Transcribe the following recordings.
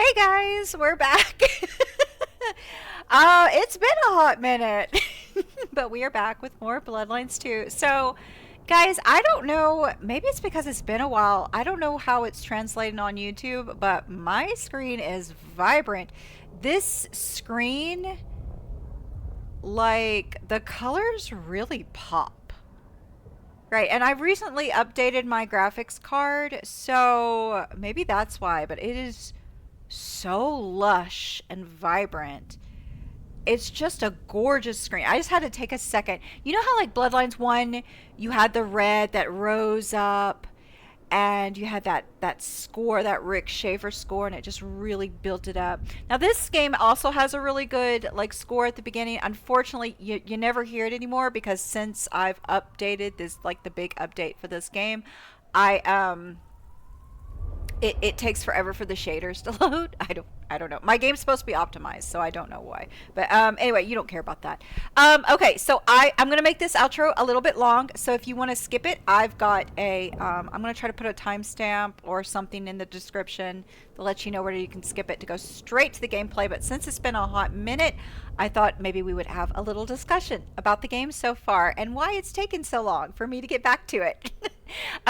Hey guys, we're back. It's been a hot minute, but we are back with more Bloodlines 2. So, guys, I don't know, maybe it's because it's been a while. I don't know how it's translating on YouTube, but my screen is vibrant. This screen, like, the colors really pop. Right, and I recently updated my graphics card, so maybe that's why, but it is so lush and vibrant. It's just a gorgeous screen. I just had to take a second. You know how like Bloodlines 1 you had the red that rose up and you had that score, that Rick Schaefer score, and it just really built it up. Now this game also has a really good like score at the beginning. Unfortunately, you never hear it anymore because since I've updated this, like the big update for this game, I it takes forever for the shaders to load. I don't know. My game's supposed to be optimized, so I don't know why. But anyway, you don't care about that. Okay, so I'm gonna make this outro a little bit long. So if you want to skip it, I've got a I'm gonna try to put a timestamp or something in the description to let you know where you can skip it to go straight to the gameplay. But since it's been a hot minute, I thought maybe we would have a little discussion about the game so far and why it's taken so long for me to get back to it.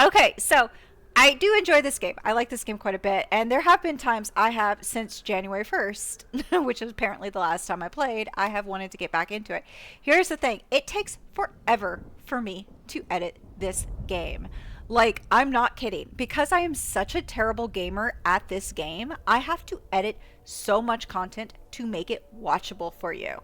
Okay, so I do enjoy this game. I like this game quite a bit. And there have been times I have, since January 1st, which is apparently the last time I played, I have wanted to get back into it. Here's the thing. It takes forever for me to edit this game. Like, I'm not kidding. Because I am such a terrible gamer at this game, I have to edit so much content to make it watchable for you.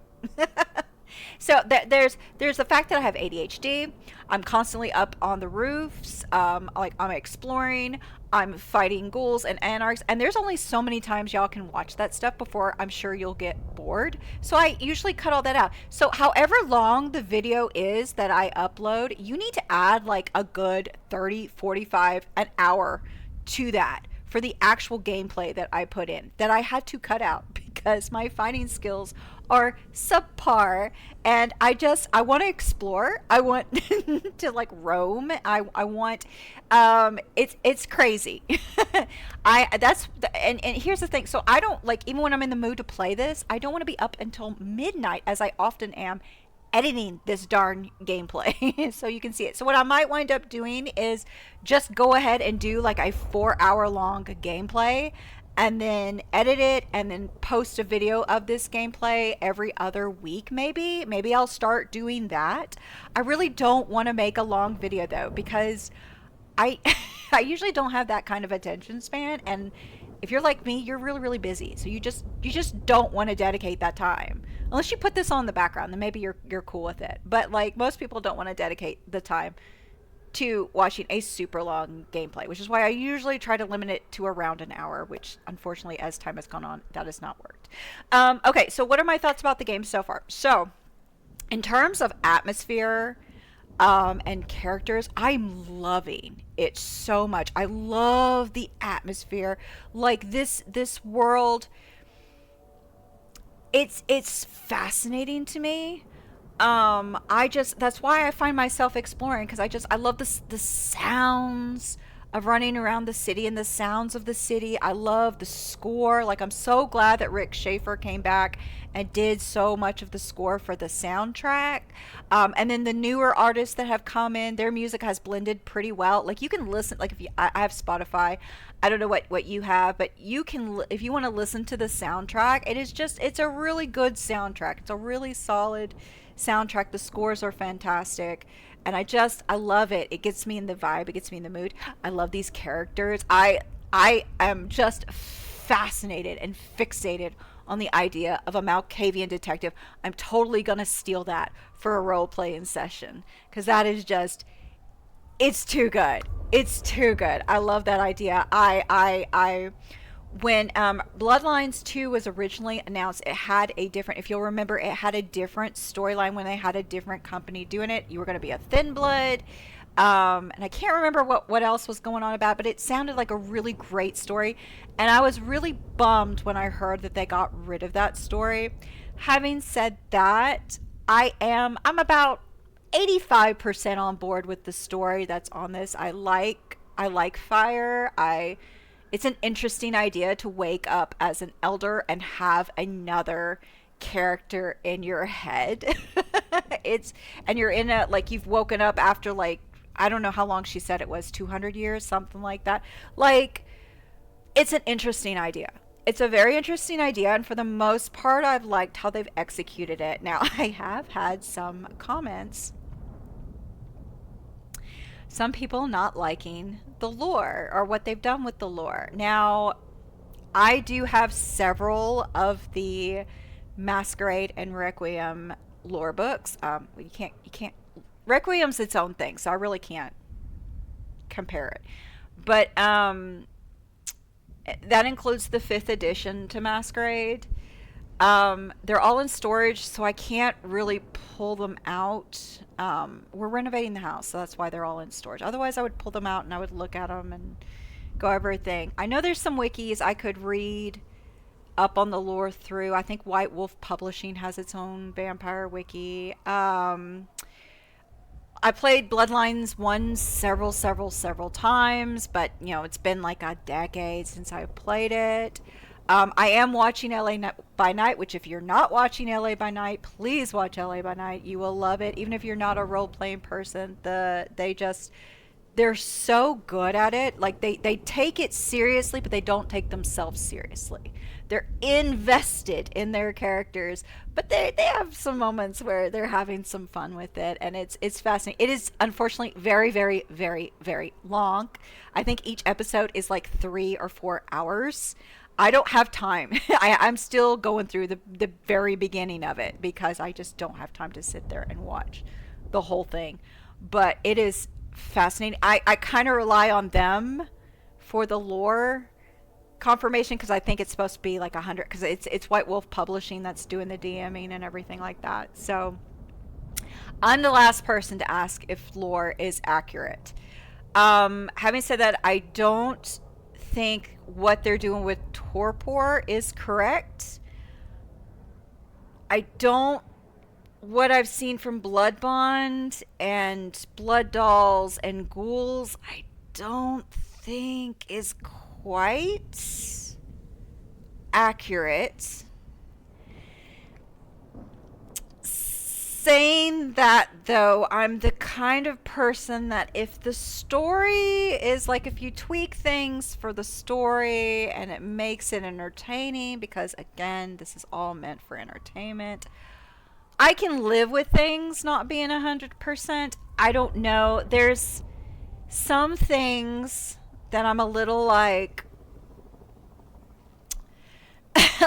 So there's the fact that I have ADHD. I'm constantly up on the roofs. Like I'm exploring. I'm fighting ghouls and anarchs. And there's only so many times y'all can watch that stuff before I'm sure you'll get bored. So I usually cut all that out. So however long the video is that I upload, you need to add like a good 30, 45, an hour to that for the actual gameplay that I put in that I had to cut out because my fighting skills are subpar and I want to explore. I want to like roam. I want it's crazy. And here's the thing. So I don't like, even when I'm in the mood to play this, I don't want to be up until midnight as I often am editing this darn gameplay so you can see it. So what I might wind up doing is just go ahead and do like a 4 hour long gameplay and then edit it and then post a video of this gameplay every other week. Maybe I'll start doing that. I really don't want to make a long video though because I I usually don't have that kind of attention span, and if you're like me, you're really busy. So you just don't want to dedicate that time. Unless you put this on the background, then maybe you're cool with it. But like most people don't want to dedicate the time to watching a super long gameplay, which is why I usually try to limit it to around an hour, which unfortunately as time has gone on, that has not worked. Okay, so what are my thoughts about the game so far? So in terms of atmosphere, and characters, I'm loving it so much. I love the atmosphere. Like this world, it's fascinating to me. I just, that's why I find myself exploring, because I love the sounds of running around the city and the sounds of the city. I love the score. Like, I'm so glad that Rick Schaefer came back and did so much of the score for the soundtrack. And then the newer artists that have come in, their music has blended pretty well. Like, you can listen, like if you, I have Spotify. I don't know what you have, but you can, if you want to listen to the soundtrack, it is just, it's a really good soundtrack. It's a really solid soundtrack. The scores are fantastic. And I love it. It gets me in the vibe. It gets me in the mood. I love these characters. I am just fascinated and fixated on the idea of a Malkavian detective. I'm totally gonna steal that for a role playing session because that is just, it's too good. It's too good. I love that idea. I when Bloodlines 2 was originally announced, it had a different, if you'll remember, it had a different storyline when they had a different company doing it. You were going to be a thin blood. And I can't remember what else was going on about, but it sounded like a really great story. And I was really bummed when I heard that they got rid of that story. Having said that, I'm about 85% on board with the story that's on this. I like Fire. It's an interesting idea to wake up as an elder and have another character in your head. it's and you're in a like you've woken up after like I don't know how long she said it was, 200 years, something like that. Like it's an interesting idea. It's a very interesting idea, and for the most part, I've liked how they've executed it. Now, I have had some comments, some people not liking the lore or what they've done with the lore. Now, I do have several of the Masquerade and Requiem lore books. You can't. Requiem's its own thing, so I really can't compare it. But that includes the fifth edition to Masquerade. They're all in storage, so I can't really pull them out. We're renovating the house, so that's why they're all in storage. Otherwise, I would pull them out and I would look at them and go over everything. I know there's some wikis I could read up on the lore through. I think White Wolf Publishing has its own vampire wiki. I played Bloodlines 1 several times, but you know, it's been like a decade since I played it. I am watching LA by Night, which if you're not watching LA by Night, please watch LA by Night. You will love it. Even if you're not a role-playing person, they're so good at it. Like they take it seriously, but they don't take themselves seriously. They're invested in their characters, but they have some moments where they're having some fun with it, and it's fascinating. It is unfortunately very long. I think each episode is like 3 or 4 hours. I don't have time. I'm still going through the very beginning of it because I just don't have time to sit there and watch the whole thing. But it is fascinating. I kind of rely on them for the lore confirmation because I think it's supposed to be like 100 because it's White Wolf Publishing that's doing the DMing and everything like that. So I'm the last person to ask if lore is accurate. Having said that, I don't think what they're doing with torpor is correct. I don't what I've seen from Blood Bond and Blood Dolls and Ghouls, I don't think is quite accurate. Saying that though, I'm the kind of person that if the story is like if you tweak things for the story and it makes it entertaining, because again, this is all meant for entertainment, I can live with things not being 100%. I don't know. There's some things that I'm a little like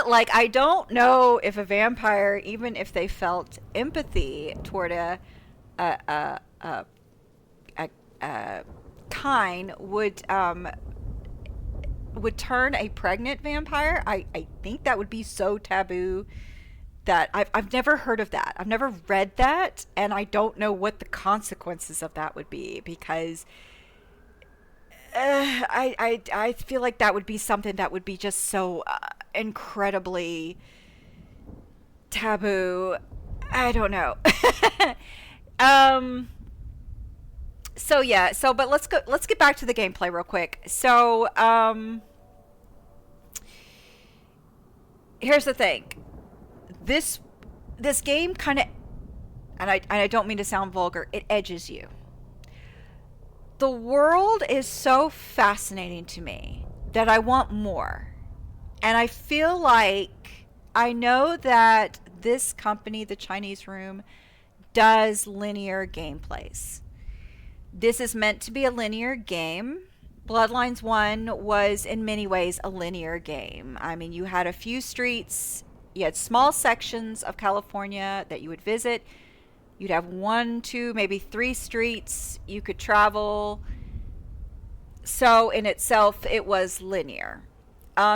like I don't know if a vampire, even if they felt empathy toward a a a, a kind, would turn a pregnant vampire. I think that would be so taboo that I've never heard of that. I've never read that, and I don't know what the consequences of that would be because I feel like that would be something that would be just so incredibly taboo. I don't know. So yeah. So but let's go. Let's get back to the gameplay real quick. So here's the thing. This game kind of, and I don't mean to sound vulgar, it edges you. The world is so fascinating to me that I want more. And I feel like I know that this company, the Chinese Room, does linear gameplays. This is meant to be a linear game. Bloodlines 1 was in many ways a linear game. I mean, you had a few streets, you had small sections of California that you would visit. You'd have 1, 2, maybe 3 streets you could travel. So in itself, it was linear.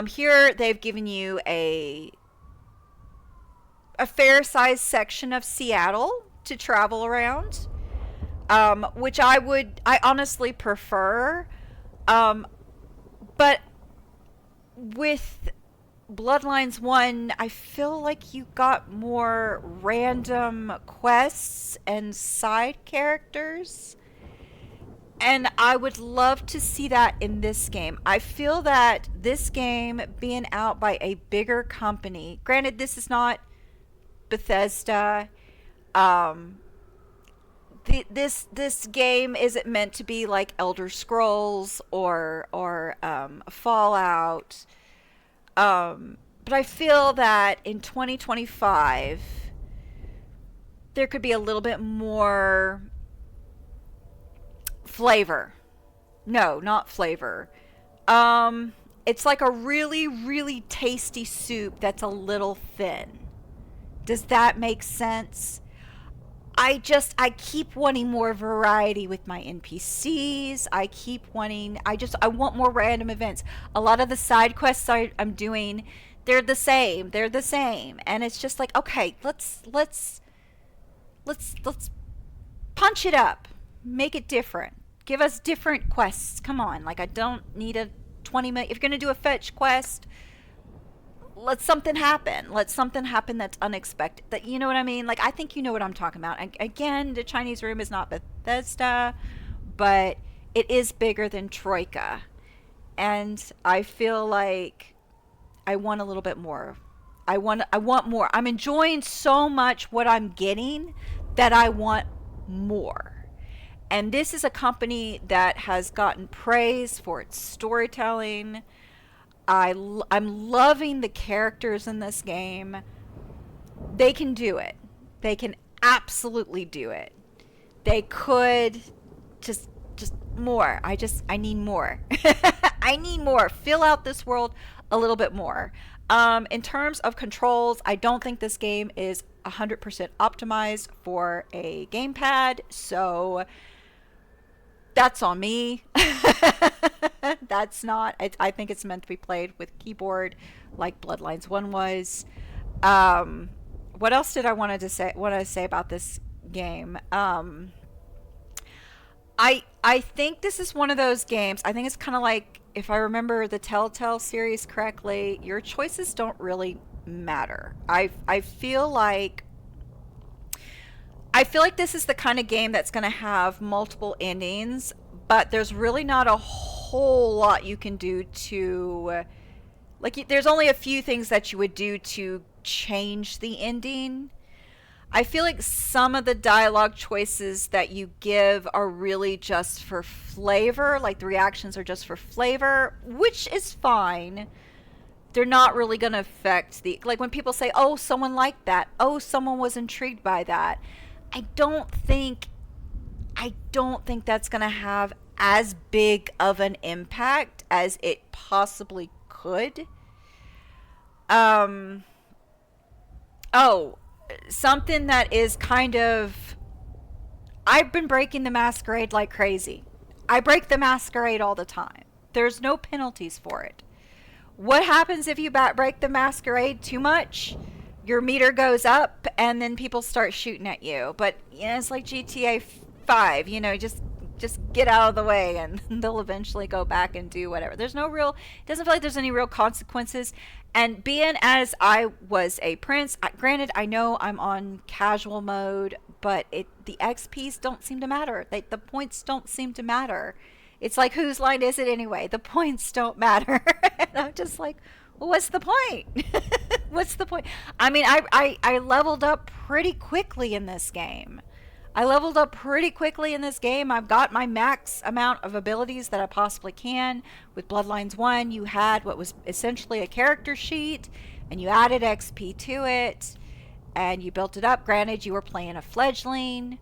Here they've given you a fair-sized section of Seattle to travel around, which I honestly prefer. But with Bloodlines 1, I feel like you got more random quests and side characters. And I would love to see that in this game. I feel that this game being out by a bigger company, granted, this is not Bethesda. Um, this game isn't meant to be like Elder Scrolls or Fallout. But I feel that in 2025 there could be a little bit more flavor. No, not flavor. It's like a really, really tasty soup that's a little thin. Does that make sense? I keep wanting more variety with my NPCs. I want more random events. A lot of the side quests I'm doing, they're the same. They're the same. And it's just like, okay, let's punch it up. Make it different. Give us different quests. Come on. Like, I don't need a 20 minute. If you're going to do a fetch quest, let something happen. Let something happen that's unexpected. That, you know what I mean? Like, I think you know what I'm talking about. Again, the Chinese Room is not Bethesda, but it is bigger than Troika. And I feel like I want a little bit more. I want more. I'm enjoying so much what I'm getting that I want more. And this is a company that has gotten praise for its storytelling. I'm loving the characters in this game. They can do it. They can absolutely do it. They could just more. I need more. I need more. Fill out this world a little bit more. In terms of controls, I don't think this game is 100% optimized for a gamepad, so that's on me. That's not. I think it's meant to be played with keyboard, like Bloodlines 1 was. What else did I want to say? What I say about this game? I think this is one of those games. I think it's kind of like, if I remember the Telltale series correctly, your choices don't really matter. I feel like this is the kind of game that's going to have multiple endings, but there's really not a whole lot you can do to, like, there's only a few things that you would do to change the ending. I feel like some of the dialogue choices that you give are really just for flavor, like the reactions are just for flavor, which is fine. They're not really going to affect the, like, when people say, oh, someone liked that, oh, someone was intrigued by that. I don't think that's going to have as big of an impact as it possibly could. Oh, something that is kind of, I've been breaking the Masquerade like crazy. I break the Masquerade all the time. There's no penalties for it. What happens if you break the Masquerade too much? Your meter goes up and then people start shooting at you. But, you know, it's like GTA 5, you know, just get out of the way and they'll eventually go back and do whatever. It doesn't feel like there's any real consequences. And being as I was a prince, granted, I know I'm on casual mode, but the XPs don't seem to matter. The points don't seem to matter. It's like, whose line is it anyway? The points don't matter. And I'm just like, well, what's the point? What's the point? I mean, I leveled up pretty quickly in this game. I've got my max amount of abilities that I possibly can. With Bloodlines 1, you had what was essentially a character sheet, and you added XP to it, and you built it up. Granted, you were playing a fledgling,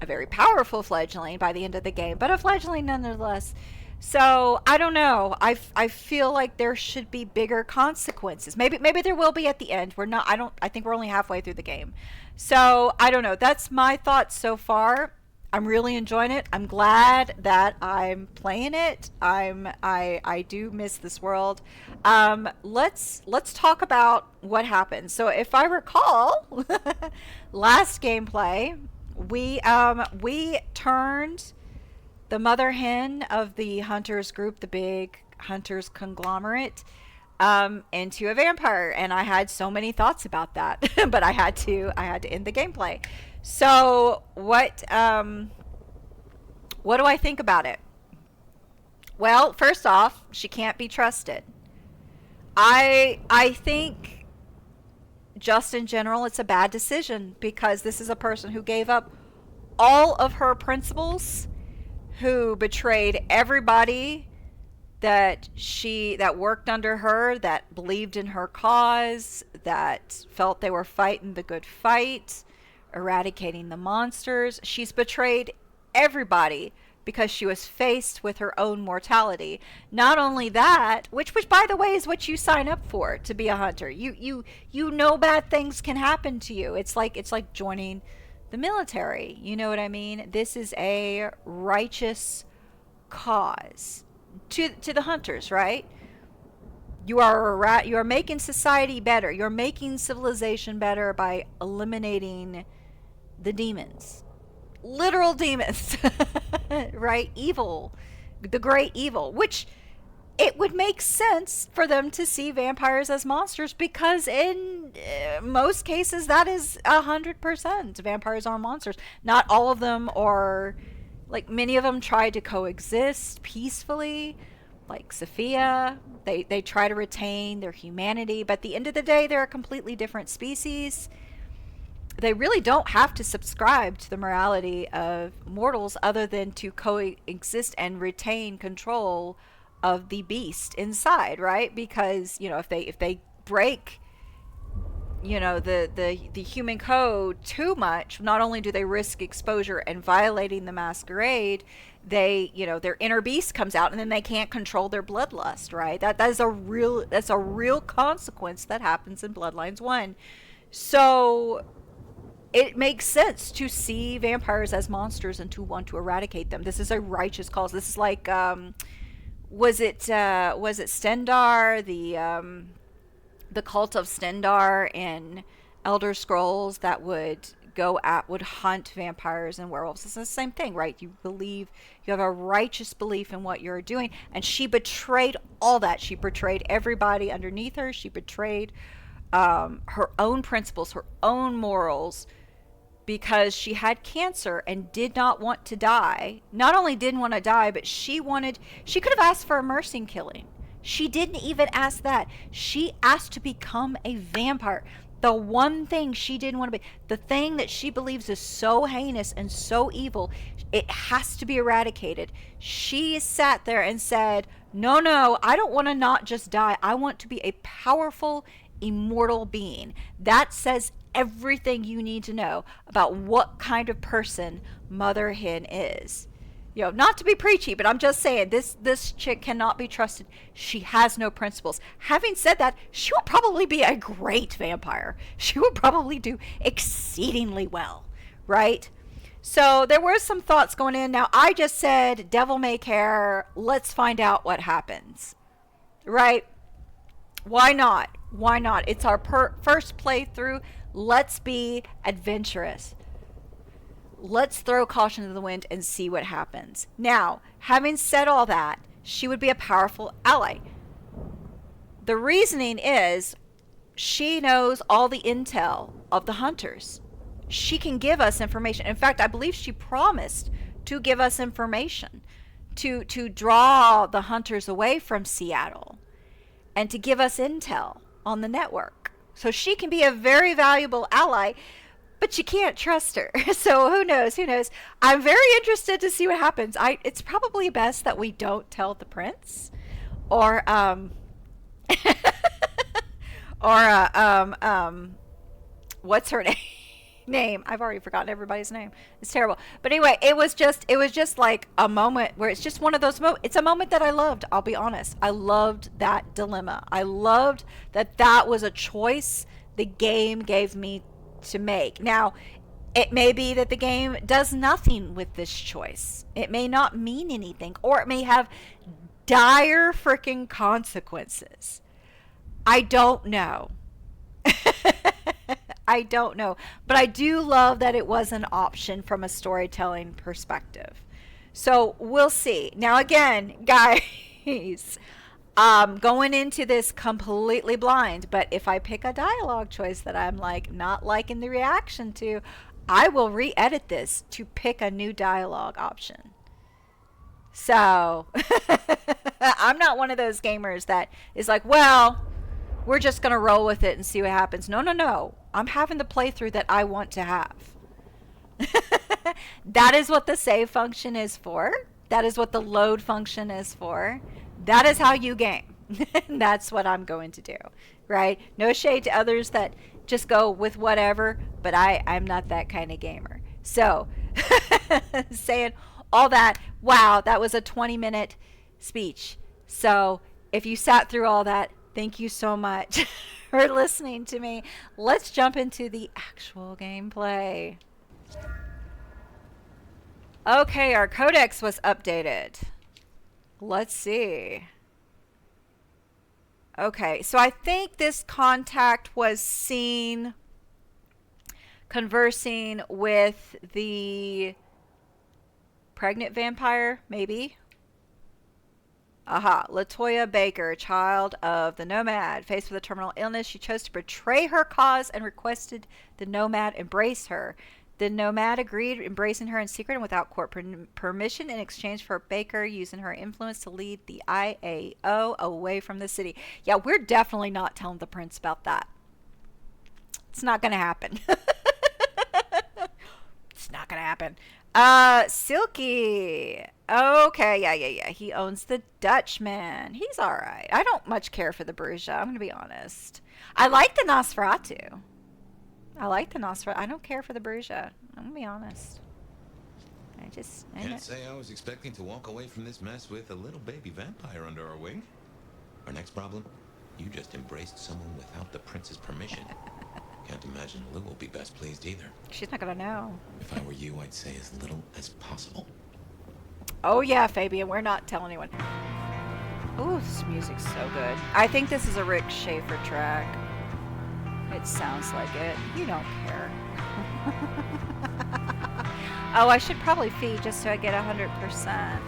a very powerful fledgling by the end of the game, but a fledgling nonetheless. So I don't know. I feel like there should be bigger consequences. Maybe there will be at the end. I think we're only halfway through the game. So I don't know. That's my thoughts so far. I'm really enjoying it. I'm glad that I'm playing it. I do miss this world. Let's talk about what happened. So if I recall, last gameplay, we turned the mother hen of the hunters group, the big hunters conglomerate, into a vampire, and I had so many thoughts about that, but I had to end the gameplay. So what What do I think about it? Well, first off, she can't be trusted. I think just in general it's a bad decision because this is a person who gave up all of her principles, who betrayed everybody that worked under her, that believed in her cause, that felt they were fighting the good fight, eradicating the monsters. She's betrayed everybody because she was faced with her own mortality. Not only that, which by the way is what you sign up for to be a hunter. You know bad things can happen to you. It's like joining the military. You know what I mean? This is a righteous cause to the hunters, right? You are making society better. You're making civilization better by eliminating the demons. Literal demons. Right? Evil. The great evil, which it would make sense for them to see vampires as monsters because in most cases that is 100%. Vampires are monsters. Not all of them are, like many of them try to coexist peacefully. Like Sophia, they try to retain their humanity, but at the end of the day they're a completely different species. They really don't have to subscribe to the morality of mortals other than to coexist and retain control of the beast inside, right? Because, if they break, the human code too much, not only do they risk exposure and violating the masquerade, they, their inner beast comes out and then they can't control their bloodlust, right? That's a real consequence that happens in Bloodlines 1. So it makes sense to see vampires as monsters and to want to eradicate them. This is a righteous cause. This is like, was it Stendar, the cult of Stendar in Elder Scrolls that would hunt vampires and werewolves? It's the same thing, right? You have a righteous belief in what you're doing, and she betrayed all that. She betrayed everybody underneath her. She betrayed her own principles, her own morals, because she had cancer and did not want to die. Not only didn't want to die, but she could have asked for a mercy killing. She didn't even ask that. She asked to become a vampire. The one thing she didn't want to be, the thing that she believes is so heinous and so evil, it has to be eradicated. She sat there and said, no, I don't want to not just die. I want to be a powerful, immortal being. That says everything you need to know about what kind of person Mother Hen is. Not to be preachy, but I'm just saying this chick cannot be trusted. She has no principles. Having said that, she would probably be a great vampire. She would probably do exceedingly well, right? So there were some thoughts going in. Now, I just said, devil may care. Let's find out what happens, right? Why not? It's our first playthrough. Let's be adventurous. Let's throw caution to the wind and see what happens. Now, having said all that, she would be a powerful ally. The reasoning is she knows all the intel of the hunters. She can give us information. In fact, I believe she promised to give us information to draw the hunters away from Seattle and to give us intel on the network. So she can be a very valuable ally. But you can't trust her. So who knows? I'm very interested to see what happens. It's probably best that we don't tell the prince, or what's her name? I've already forgotten everybody's name. It's terrible. But anyway, it was just like a moment where it's just one of those moments. It's a moment that I loved. I'll be honest. I loved that dilemma. I loved that was a choice the game gave me to make. Now, it may be that the game does nothing with this choice. It may not mean anything, or it may have dire freaking consequences. I don't know. I don't know. But I do love that it was an option from a storytelling perspective. So we'll see. Now again, guys, going into this completely blind, but if I pick a dialogue choice that I'm not liking the reaction to, I will re-edit this to pick a new dialogue option. So I'm not one of those gamers that is like, well, we're just going to roll with it and see what happens. No, no, no. I'm having the playthrough that I want to have. That is what the save function is for. That is what the load function is for. That is how you game. That's what I'm going to do. Right? No shade to others that just go with whatever, but I'm not that kind of gamer. So, saying all that, wow, that was a 20-minute speech. So, if you sat through all that, thank you so much for listening to me. Let's jump into the actual gameplay. Okay, our codex was updated. Let's see. Okay, so I think this contact was seen conversing with the pregnant vampire, maybe. Aha, Latoya Baker, child of the Nomad. Faced with a terminal illness, she chose to betray her cause and requested the Nomad embrace her. The Nomad agreed, embracing her in secret and without court permission in exchange for Baker using her influence to lead the IAO away from the city. Yeah, we're definitely not telling the prince about that. It's not going to happen. It's not going to happen. Silky. Okay, yeah. He owns the Dutchman. He's all right. I don't much care for the Borussia. I'm going to be honest. I like the Nosferatu. I don't care for the Borussia. I'm going to be honest. Can't say I was expecting to walk away from this mess with a little baby vampire under our wing. Our next problem? You just embraced someone without the prince's permission. Can't imagine Lou will be best pleased either. She's not going to know. If I were you, I'd say as little as possible. Oh yeah, Fabian, we're not telling anyone. Oh, this music's so good. I think this is a Rick Schaefer track. It sounds like it. You don't care. Oh, I should probably feed just so I get 100%.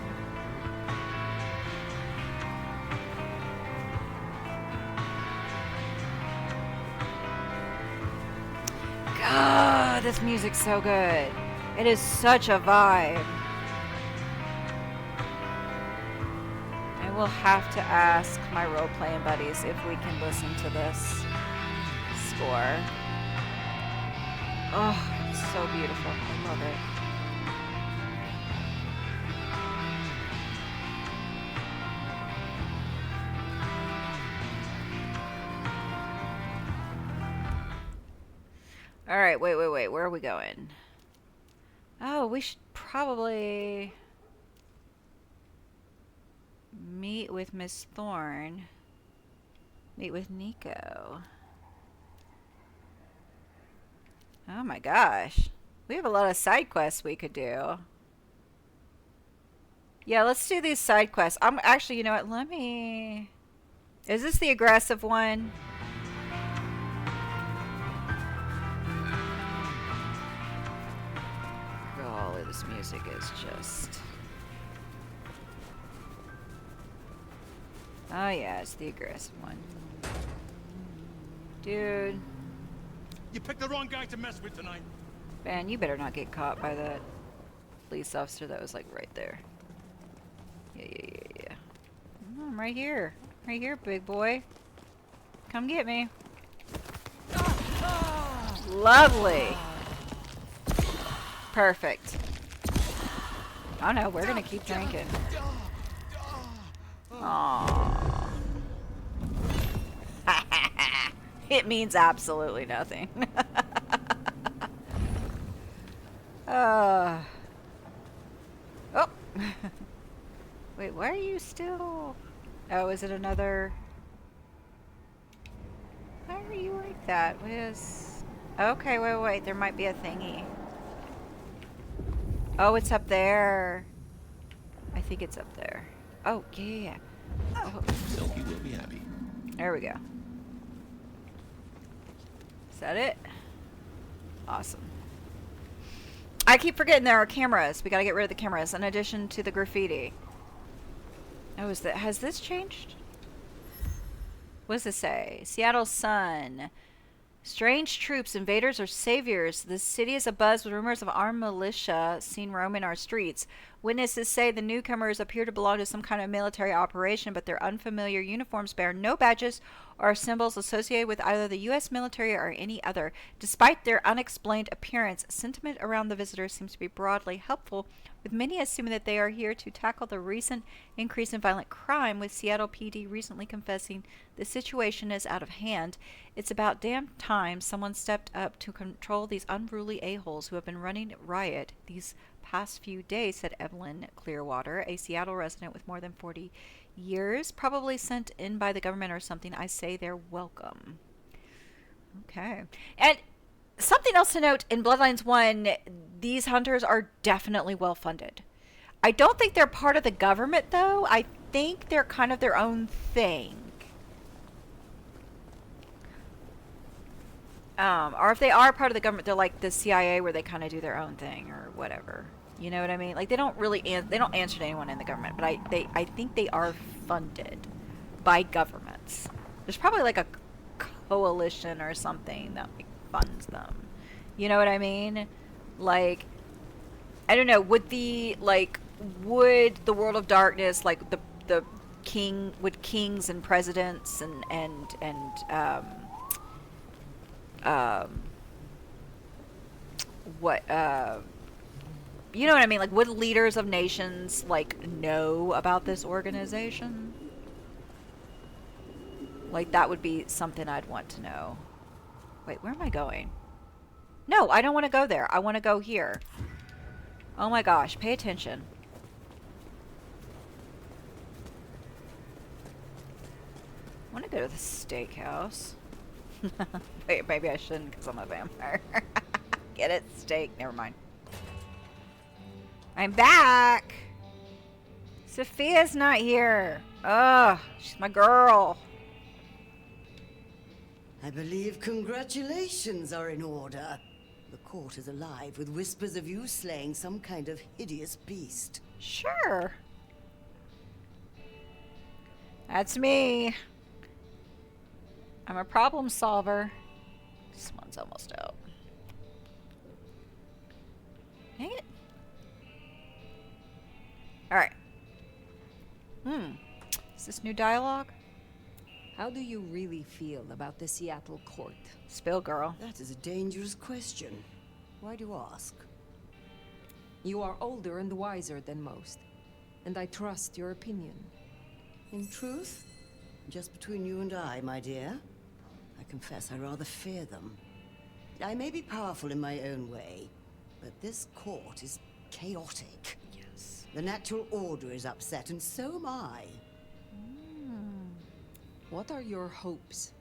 God, this music's so good. It is such a vibe. I will have to ask my role-playing buddies if we can listen to this score. Oh, it's so beautiful. I love it. All right, wait. Where are we going? Oh, we should probably meet with Miss Thorne. Meet with Nico. Oh my gosh. We have a lot of side quests we could do. Yeah, let's do these side quests. I'm actually, you know what? Let me... Is this the aggressive one? Golly, this music is just... Oh yeah, it's the aggressive one. Dude. You picked the wrong guy to mess with tonight. Man, you better not get caught by that police officer that was like right there. Yeah. I'm right here. Right here, big boy. Come get me. Lovely. Perfect. Oh no, we're gonna keep drinking. Aww. It means absolutely nothing. Oh. Wait, why are you still... Oh, is it another... Why are you like that? What is... Okay, wait. There might be a thingy. Oh, it's up there. I think it's up there. Oh, yeah. Oh. Silky will be happy. There we go. Is that it? Awesome. I keep forgetting there are cameras. We gotta get rid of the cameras in addition to the graffiti. Oh, has this changed? What does this say? Seattle Sun. Strange troops, invaders, or saviors. The city is abuzz with rumors of armed militia seen roaming our streets. Witnesses say the newcomers appear to belong to some kind of military operation, but their unfamiliar uniforms bear no badges or symbols associated with either the U.S. military or any other. Despite their unexplained appearance, sentiment around the visitors seems to be broadly helpful, with many assuming that they are here to tackle the recent increase in violent crime, with Seattle PD recently confessing the situation is out of hand. It's about damn time someone stepped up to control these unruly a-holes who have been running riot these past few days, said Evelyn Clearwater, a Seattle resident with more than 40 years, probably sent in by the government or something. I say they're welcome. Okay. And something else to note, in Bloodlines 1, these hunters are definitely well funded. I don't think they're part of the government, though. I think they're kind of their own thing. Or if they are part of the government, they're like the CIA, where they kind of do their own thing or whatever. You know what I mean? Like, they don't really they don't answer to anyone in the government, but I think they are funded by governments. There's probably like a coalition or something that like funds them. You know what I mean? Like, I don't know. Would the World of Darkness, like the king, would kings and presidents and what you know what I mean? Like, would leaders of nations like know about this organization? Like, that would be something I'd want to know. Wait, where am I going? No, I don't want to go there. I want to go here. Oh my gosh, pay attention. I want to go to the steakhouse. Wait, maybe I shouldn't because I'm a vampire. Get it? Steak. Never mind. I'm back! Sophia's not here. Ugh, she's my girl. I believe congratulations are in order. The court is alive with whispers of you slaying some kind of hideous beast. Sure. That's me. I'm a problem solver. This one's almost out. Dang it. Alright. Is this new dialogue? How do you really feel about the Seattle court? Spill, girl. That is a dangerous question. Why do you ask? You are older and wiser than most, and I trust your opinion. In truth, just between you and I, my dear, I confess I rather fear them. I may be powerful in my own way, but this court is chaotic. Yes. The natural order is upset, and so am I. What are your hopes?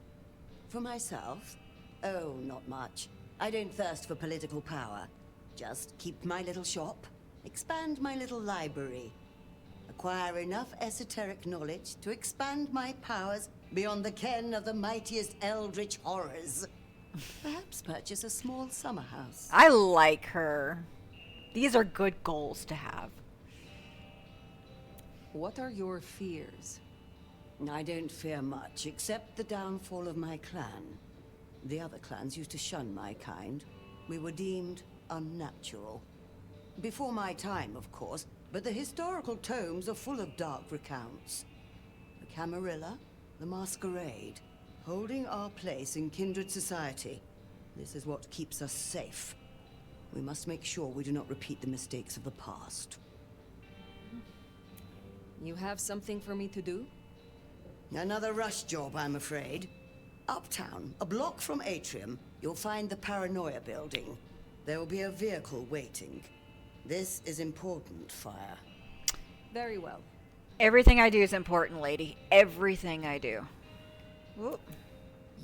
For myself? Oh, not much. I don't thirst for political power. Just keep my little shop, expand my little library, acquire enough esoteric knowledge to expand my powers beyond the ken of the mightiest eldritch horrors. Perhaps purchase a small summer house. I like her. These are good goals to have. What are your fears? I don't fear much, except the downfall of my clan. The other clans used to shun my kind. We were deemed unnatural. Before my time, of course, but the historical tomes are full of dark recounts. The Camarilla, the Masquerade, holding our place in kindred society. This is what keeps us safe. We must make sure we do not repeat the mistakes of the past. You have something for me to do? Another rush job, I'm afraid. Uptown, a block from Atrium, you'll find the Paranoia building. There will be a vehicle waiting. This is important, Fire. Very well. Everything I do is important, lady. Everything I do. Whoop.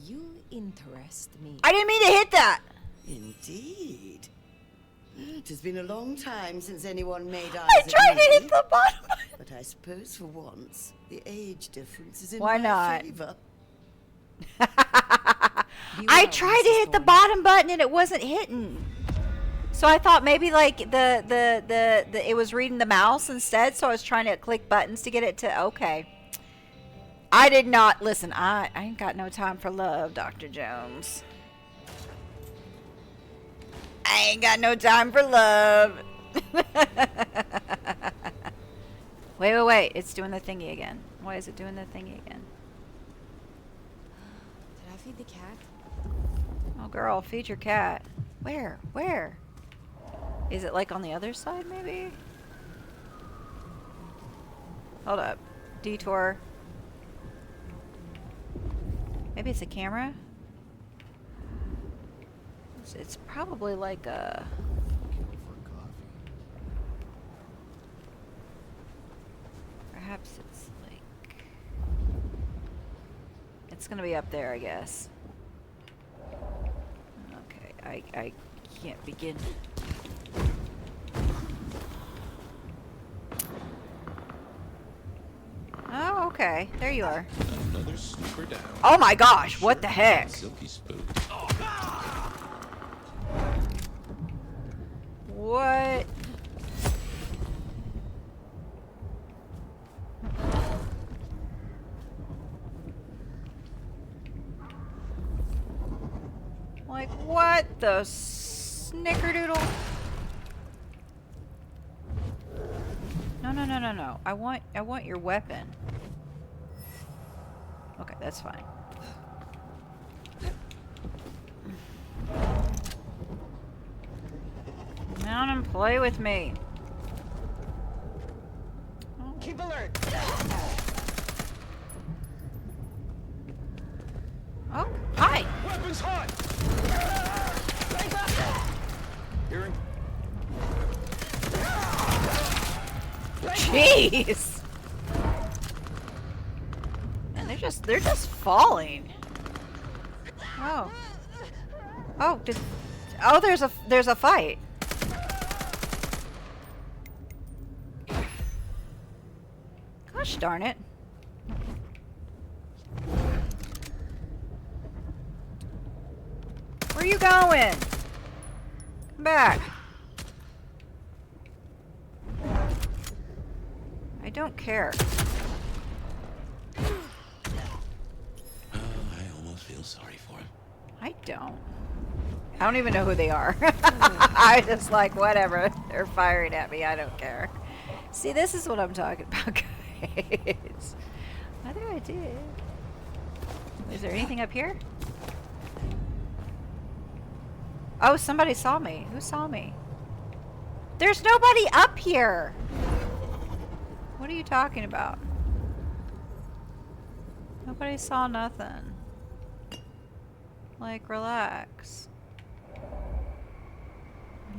You interest me. I didn't mean to hit that! Indeed. It has been a long time since anyone made eyes I at tried me, to hit the bottom. but I suppose for once, the age difference is in Why my not? favor. I tried to hit the bottom button and it wasn't hitting. So I thought maybe like the it was reading the mouse instead, so I was trying to click buttons to get it to okay. I did not listen. I ain't got no time for love, Dr. Jones. I ain't got no time for love. Wait. It's doing the thingy again. Why is it doing the thingy again? Did I feed the cat? Oh, girl, feed your cat. Where? Where? Is it like on the other side, maybe? Hold up. Detour. Maybe it's a camera? It's probably like a... Perhaps it's like... It's gonna be up there, I guess. Okay, I can't begin. Oh, okay. There you are. Another snooper down. Oh my gosh, what the heck? Silky spook. What? Like, what the snickerdoodle? No. I want your weapon. Okay, that's fine. Down and play with me. Oh. Keep alert. Oh, hi. Weapons hot! Hearing? Jeez. And they're just falling. Oh. Oh, there's a fight. Gosh darn it. Where you going? Come back. I don't care. I almost feel sorry for him. I don't even know who they are. I just like, whatever. They're firing at me. I don't care. See, this is what I'm talking about, guys. I think I did. Is there anything up here? Oh, somebody saw me. Who saw me? There's nobody up here. What are you talking about? Nobody saw nothing. Like, relax.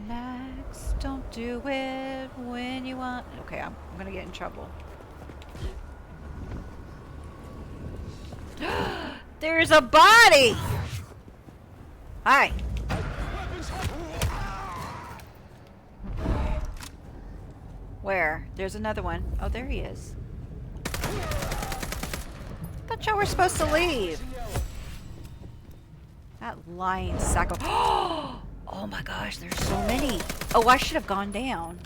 Relax. Don't do it when you want. Okay, I'm gonna get in trouble. There's a body! Hi. Where? There's another one. Oh, there he is. Thought y'all were supposed to leave. That lying sack of... Oh my gosh, there's so many. Oh, I should have gone down.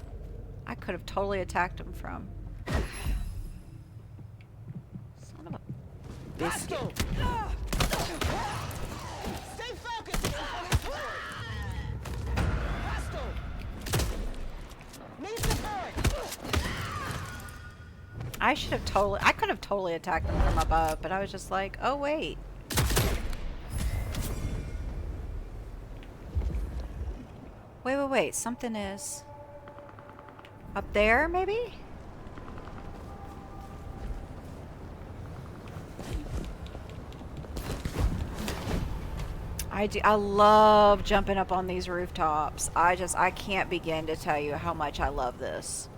I could have totally attacked him from... Son of a biscuit. Stay focused. Need support. I could have totally attacked them from above, but I was just like, oh wait. Wait, something is up there, maybe? I love jumping up on these rooftops. I can't begin to tell you how much I love this.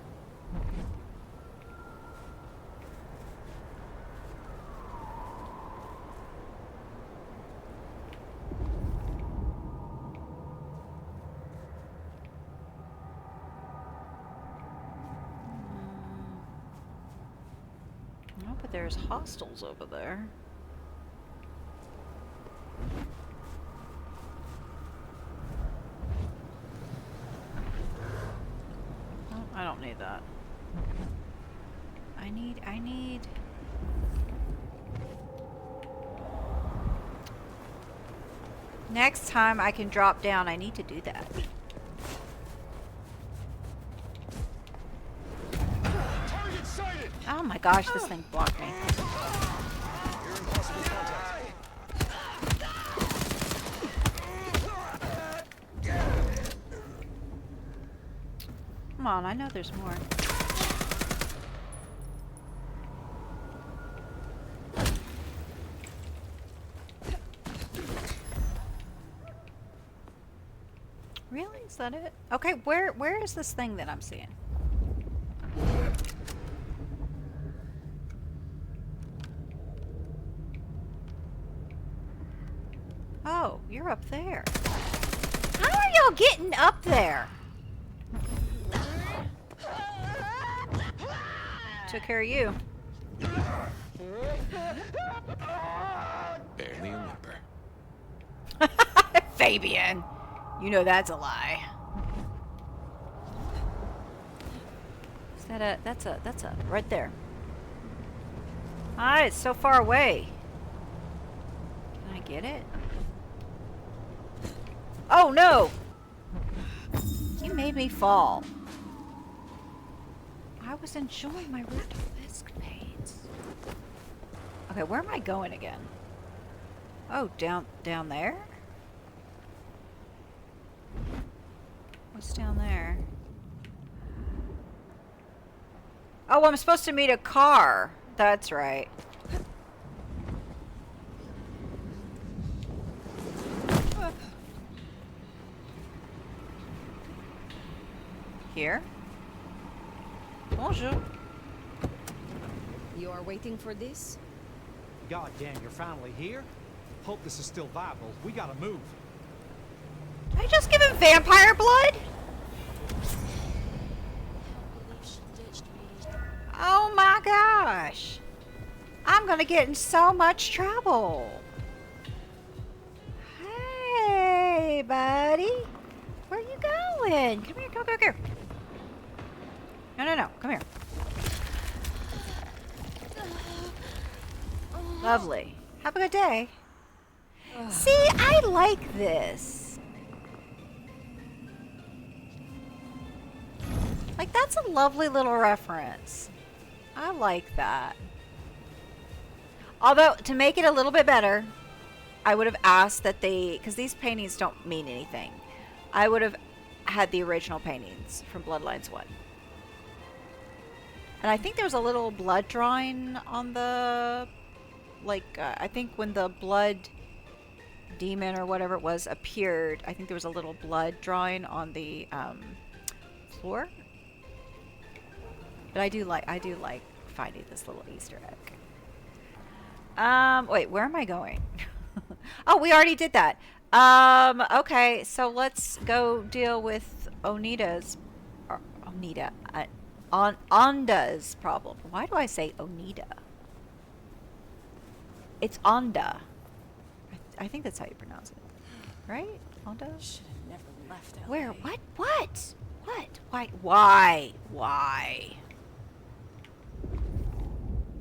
Oh, but there's hostels over there. Oh, I don't need that. I need... Next time I can drop down, I need to do that. Target sighted! Oh my gosh, this thing blocked me. You're in possible contact. Come on, I know there's more. Really? Is that it? Okay, where is this thing that I'm seeing? Oh, you're up there. How are y'all getting up there? Took care of you. Barely a whimper. Fabian. You know that's a lie. Is that a... That's a... Right there. Ah, it's so far away. Can I get it? Oh, no! You made me fall. I was enjoying my rooftop escapades. Okay, where am I going again? Oh, down there? What's down there? Oh, I'm supposed to meet a car. That's right. Here? Bonjour. You are waiting for this? God damn, you're finally here? Hope this is still viable. We gotta move. Did I just give him vampire blood? Oh my gosh. I'm gonna get in so much trouble. Hey, buddy. Where you going? Come here, come here. No. Come here. Lovely. Have a good day. See, I like this. Like, that's a lovely little reference. I like that. Although, to make it a little bit better, I would have asked that they... Because these paintings don't mean anything. I would have had the original paintings from Bloodlines 1. And I think there was a little blood drawing on the... Like, I think when the blood demon or whatever it was appeared, I think there was a little blood drawing on the floor. But I do like finding this little Easter egg. Wait, where am I going? Oh, we already did that. Okay, so let's go deal with Onita's problem. Why do I say Onita? It's Onda. I think that's how you pronounce it. Right? Onda? Should have never left LA. Where? What? What? Why?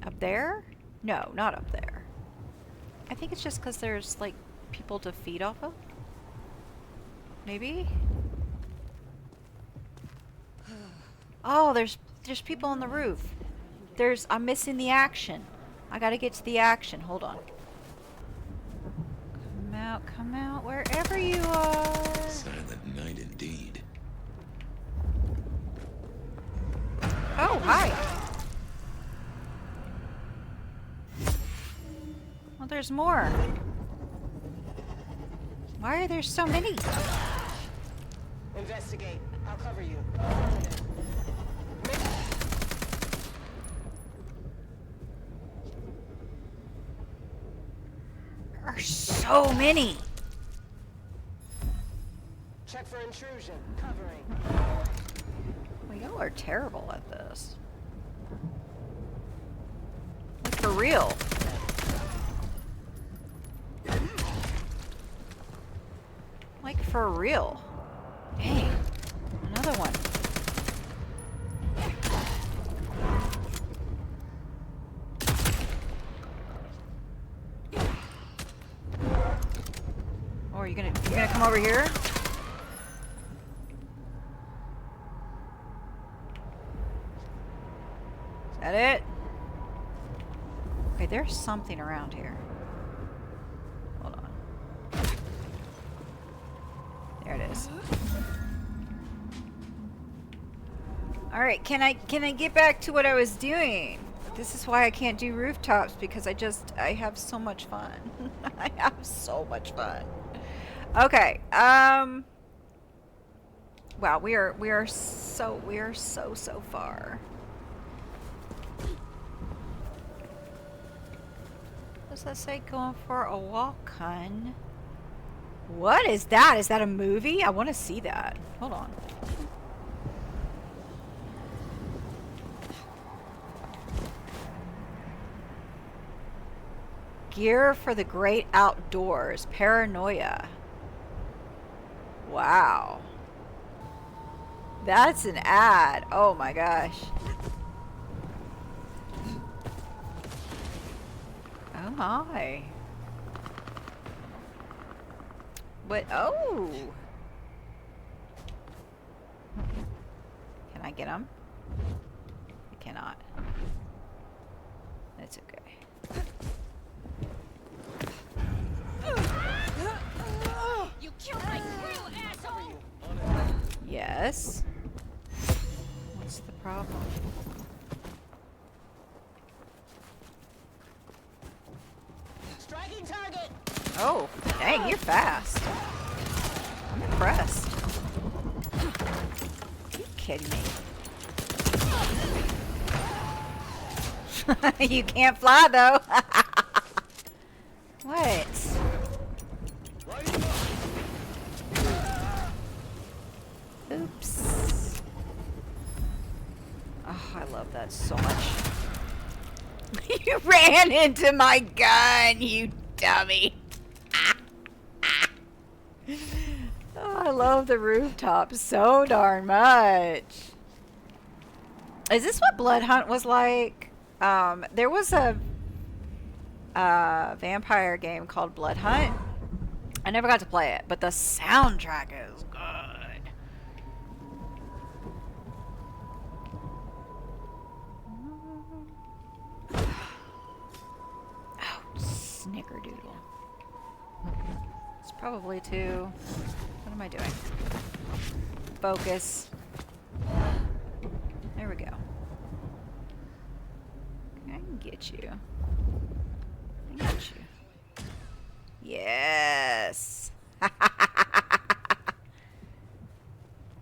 Up there? No, not up there. I think it's just because there's, like, people to feed off of. Maybe? Oh, there's people on the roof. I'm missing the action. I gotta get to the action. Hold on. Come out, wherever you are. Silent night indeed. Oh, hi. Well, there's more. Why are there so many? Investigate. I'll cover you. There are so many. Check for intrusion. Covering. Well, y'all are terrible at this. Like, for real. Like, for real. Dang. Another one. Oh, are you gonna come over here? Is that it? Okay, there's something around here. Hold on. There it is. All right, can I get back to what I was doing? This is why I can't do rooftops, because I have so much fun. I have so much fun. Okay. Wow, we are so far. What does that say? Going for a walk, hun. What is that? Is that a movie? I want to see that. Hold on. Gear for the great outdoors. Paranoia. Wow. That's an ad. Oh my gosh. Oh my. What? Oh. Can I get them? I cannot. That's okay. You killed my crew, asshole! Yes. What's the problem? Striking target! Oh, dang, you're fast. I'm impressed. Are you kidding me? You can't fly, though. What? Oops. Oh, I love that so much. You ran into my gun, you dummy. Oh, I love the rooftop so darn much. Is this what Blood Hunt was like? There was a vampire game called Blood Hunt. I never got to play it, but the soundtrack is good. Oh, snickerdoodle. It's probably too... What am I doing? Focus. There we go. Okay, I can get you. I can get you. Yes! I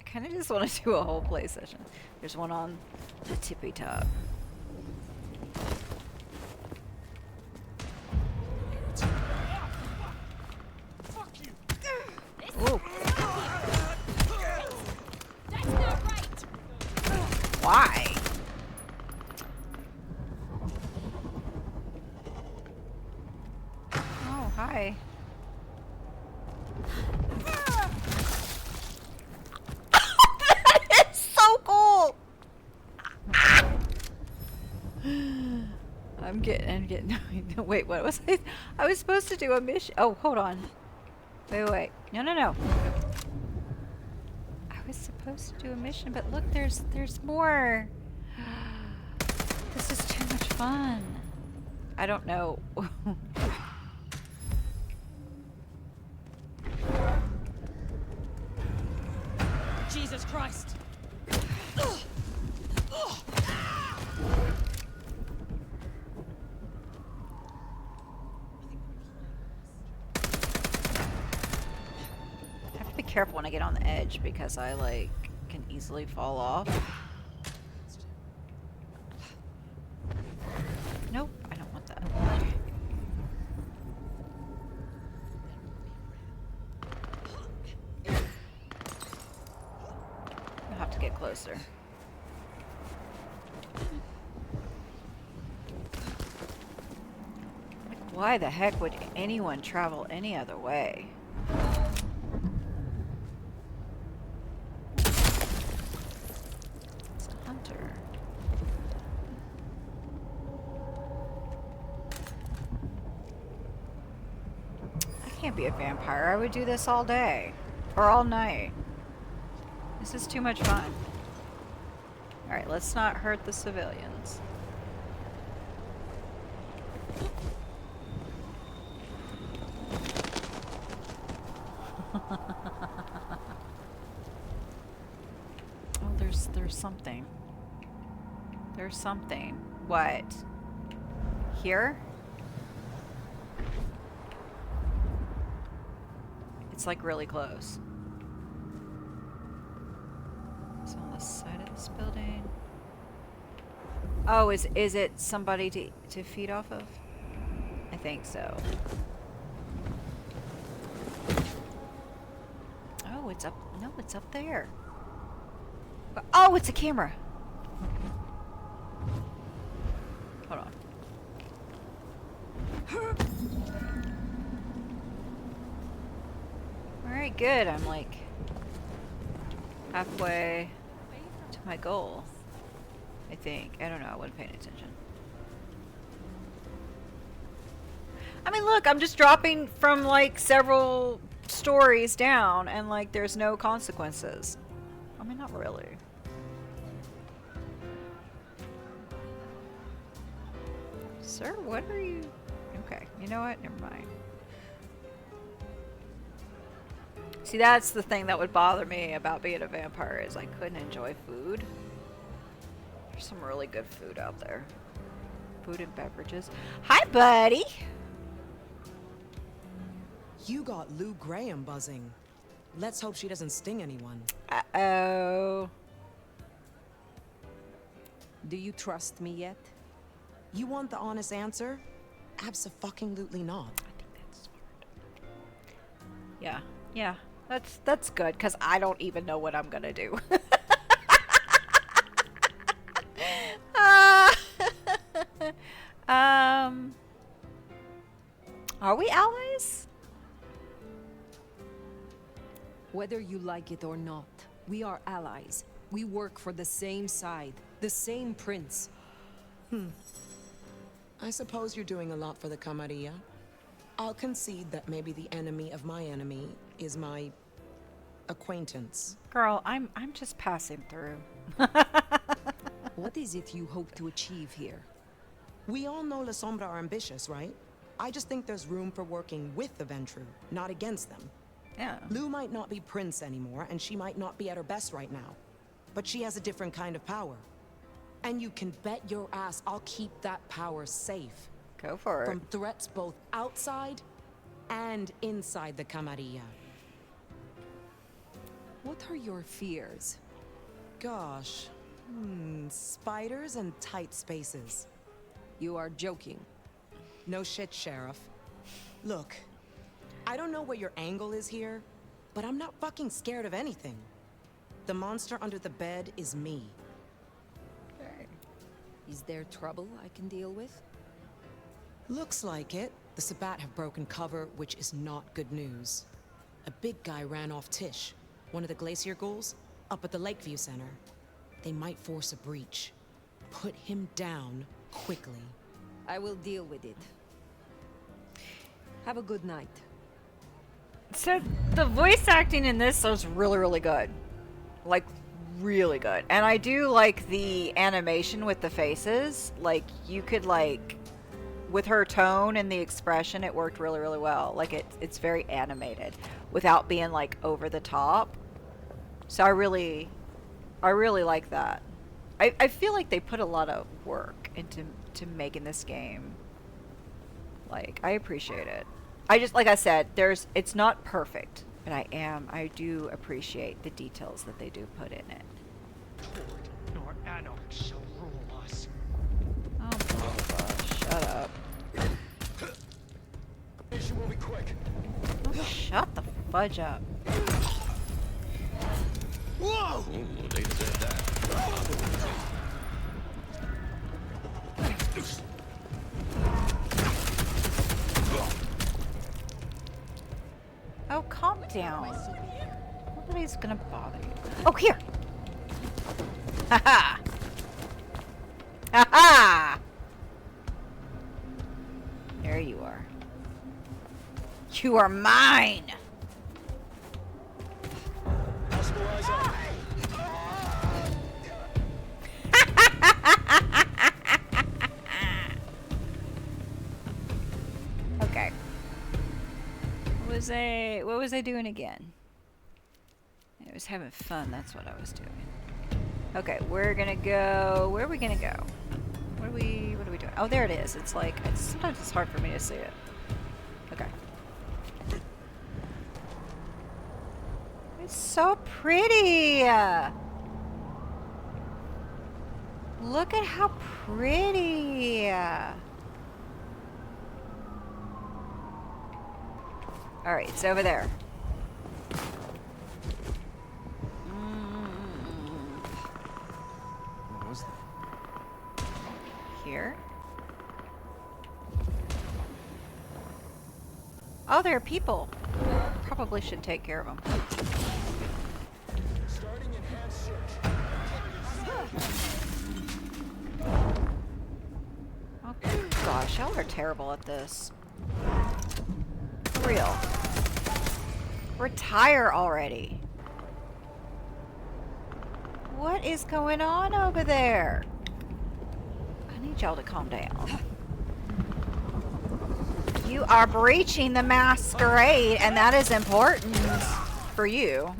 kind of just want to do a whole play session. There's one on the tippy top. Ooh. That's not right! Why? Oh, hi. That is so cool! I'm getting, wait, what was I was supposed to do a mission. Oh, hold on. Wait. No. I was supposed to do a mission, but look, there's more. This is too much fun. I don't know. Jesus Christ! I have to be careful when I get on the edge because I can easily fall off. Nope, I don't want that. I'll have to get closer. Why the heck would anyone travel any other way? It's a hunter. can't be a vampire. I would do this all day. Or all night. This is too much fun. Alright, let's not hurt the civilians. Oh, there's something. There's something. What? Here? It's like really close. It's on the side of this building. Oh, is it somebody to feed off of? I think so. Oh, it's up. No, it's up there. Oh, it's a camera. Hold on. Alright, good. I'm like halfway to my goal. I think. I don't know. I wasn't paying attention. I mean, look, I'm just dropping from like several stories down and like there's no consequences. I mean, not really. Sir, what are you? Okay, you know what? Never mind. See, that's the thing that would bother me about being a vampire is I couldn't enjoy food. There's some really good food out there. Food and beverages. Hi, buddy! You got Lou Graham buzzing. Let's hope she doesn't sting anyone. Uh-oh. Do you trust me yet? You want the honest answer? Abso-fucking-lutely not. I think that's smart. Yeah, yeah. That's good, because I don't even know what I'm gonna do. Are we allies? Whether you like it or not, we are allies. We work for the same side, the same prince. I suppose you're doing a lot for the Camarilla. I'll concede that maybe the enemy of my enemy is my acquaintance. Girl, I'm just passing through. What is it you hope to achieve here? We all know La Sombra are ambitious, right? I just think there's room for working with the Ventru, not against them. Yeah. Lou might not be prince anymore, and she might not be at her best right now. But she has a different kind of power. And you can bet your ass I'll keep that power safe. Go for it. From threats both outside and inside the Camarilla. What are your fears? Gosh. Spiders and tight spaces. You are joking. No shit, Sheriff. Look, I don't know what your angle is here, but I'm not fucking scared of anything. The monster under the bed is me. Is there trouble I can deal with? Looks like it. The Sabbat have broken cover, which is not good news. A big guy ran off Tish, one of the Glacier ghouls, up at the Lakeview Center. They might force a breach. Put him down quickly. I will deal with it. Have a good night. So the voice acting in this was really, really good. Like, really good. And I do like the animation with the faces. Like, you could, like, with her tone and the expression, it worked really, really well. Like, it's very animated without being, like, over the top. So I really like that. I feel like they put a lot of work into making this game. Like, I appreciate it. I just, like I said, it's not perfect, but I do appreciate the details that they do put in it. Nor anarch shall rule us. Oh, shut up. Mission will be quick. Oh, shut the fudge up. Whoa! Ooh, they deserve that. Oh, calm down. Nobody's gonna bother you. Oh, here! Ha-ha! Ha-ha! There you are. You are mine. Possible eyes up. Okay. What was I doing again? I was having fun, that's what I was doing. Okay, we're gonna go. Where are we gonna go? What are we doing? Oh, there it is. It's like sometimes it's hard for me to see it. Okay. It's so pretty. Look at how pretty. All right, it's over there. What was that? Here. Oh, there are people. Probably should take care of them. Starting enhanced search. Oh gosh, y'all are terrible at this. For real. Retire already. What is going on over there? I need y'all to calm down. You are breaching the masquerade, and that is important for you.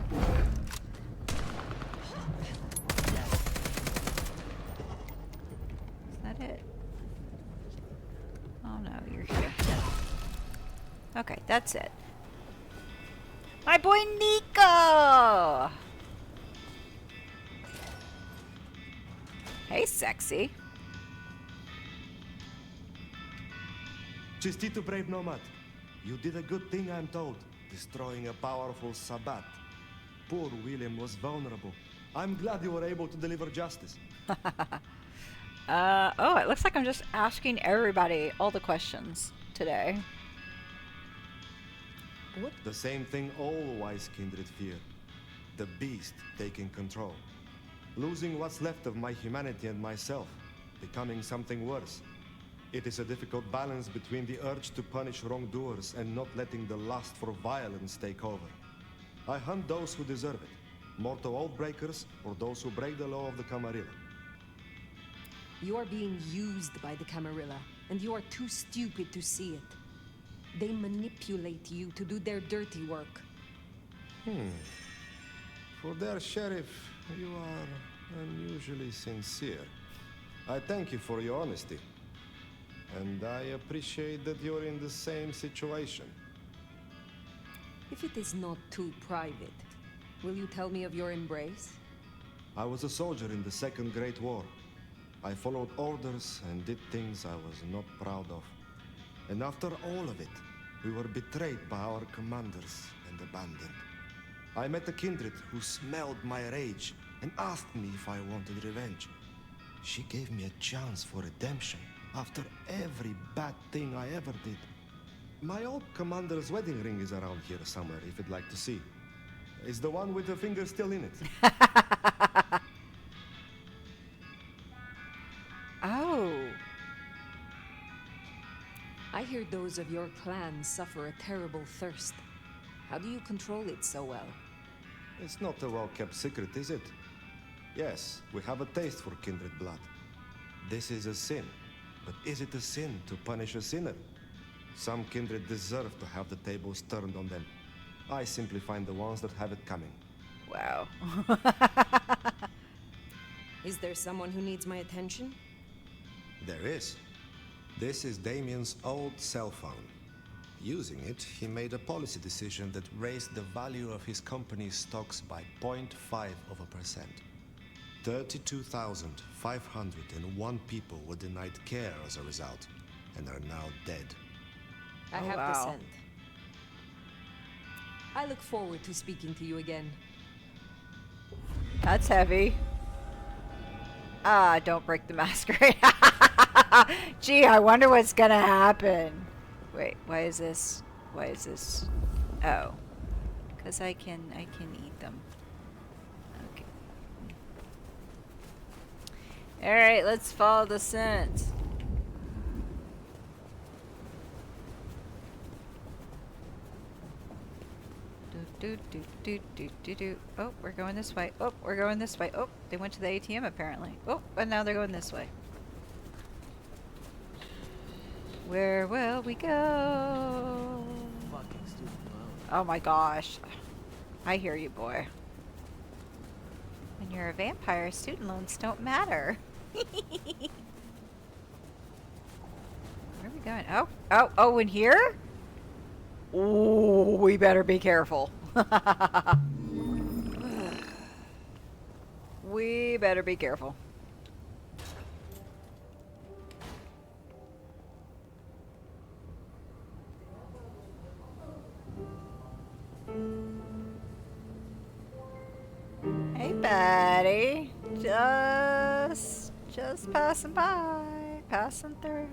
Is that it? Oh no, you're here. Okay, that's it. My boy Nico! Hey, sexy. Chistito, brave nomad. You did a good thing, I'm told, destroying a powerful Sabbat. Poor William was vulnerable. I'm glad you were able to deliver justice. Oh, it looks like I'm just asking everybody all the questions today. What? The same thing all wise kindred fear. The beast taking control. Losing what's left of my humanity and myself. Becoming something worse. It is a difficult balance between the urge to punish wrongdoers and not letting the lust for violence take over. I hunt those who deserve it. Mortal oath-breakers or those who break the law of the Camarilla. You are being used by the Camarilla, and you are too stupid to see it. They manipulate you to do their dirty work. For their sheriff, you are unusually sincere. I thank you for your honesty. And I appreciate that you're in the same situation. If it is not too private, will you tell me of your embrace? I was a soldier in the Second Great War. I followed orders and did things I was not proud of. And after all of it, we were betrayed by our commanders and abandoned. I met a kindred who smelled my rage and asked me if I wanted revenge. She gave me a chance for redemption after every bad thing I ever did. My old commander's wedding ring is around here somewhere if you'd like to see. Is the one with the finger still in it? Oh. I hear those of your clan suffer a terrible thirst. How do you control it so well? It's not a well-kept secret, is it? Yes, we have a taste for kindred blood. This is a sin. But is it a sin to punish a sinner? Some kindred deserve to have the tables turned on them. I simply find the ones that have it coming. Wow. Is there someone who needs my attention? There is. This is Damien's old cell phone. Using it, he made a policy decision that raised the value of his company's stocks by 0.5%. 32,501 people were denied care as a result, and are now dead. I have the scent. I look forward to speaking to you again. That's heavy. Ah, don't break the masquerade. Gee, I wonder what's gonna happen. Wait, why is this? Oh, because I can eat them. Okay. All right, let's follow the scent. Do do do do do do. Oh, we're going this way. Oh, we're going this way. Oh, they went to the ATM apparently. Oh, and now they're going this way. Where will we go? Fucking student loan. Oh my gosh. I hear you, boy. When you're a vampire, student loans don't matter. Where are we going? Oh, oh, oh, in here? Ooh, we better be careful. We better be careful. Hey, buddy. Just passing by. Passing through.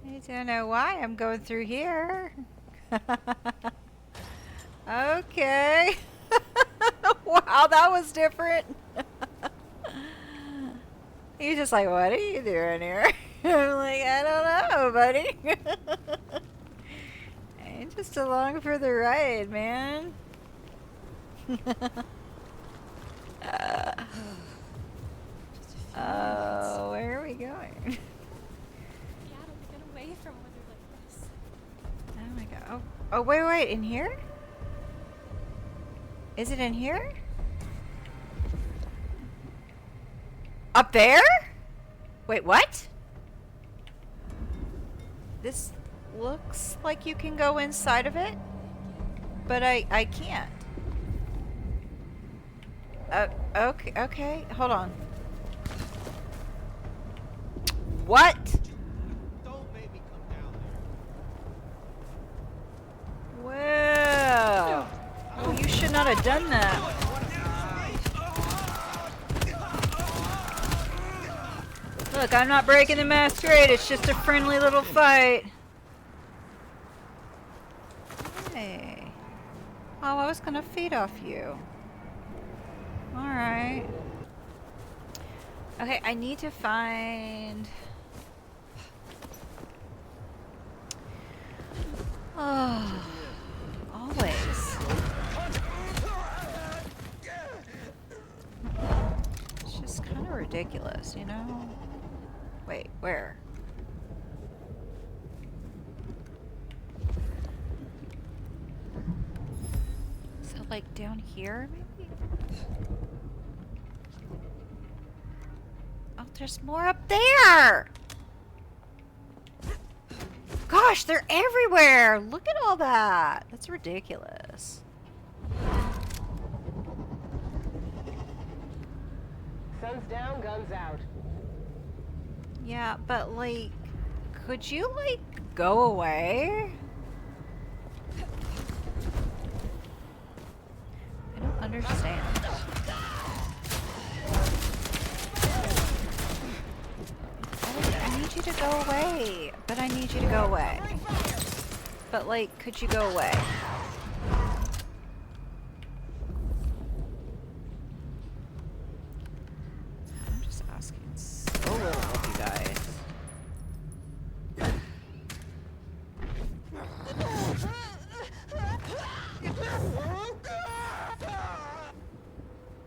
I don't know why I'm going through here. Okay. Wow, that was different. He's just like, what are you doing here? I'm like, I don't know, buddy. I'm just along for the ride, man. Oh, where are we going? Yeah, to get away from weather like this. Oh my god. Oh, oh wait, wait, in here? Is it in here? Up there? Wait, what? This looks like you can go inside of it, but I can't. Okay, okay, hold on. What? Don't make me come down there. Wow. Oh, you should not have done that. Look, I'm not breaking the Masquerade. It's just a friendly little fight. Hey. Oh, I was gonna feed off you. Alright. Okay, I need to find... Oh, always. It's just kind of ridiculous, you know? Wait, where? So, like, down here, maybe? Oh, there's more up there! Gosh, they're everywhere! Look at all that! That's ridiculous. Sun's down, guns out. Yeah, but, like, could you, like, go away? I don't understand. I need you to go away. But I need you to go away. But, like, could you go away? I'm just asking so little of you guys.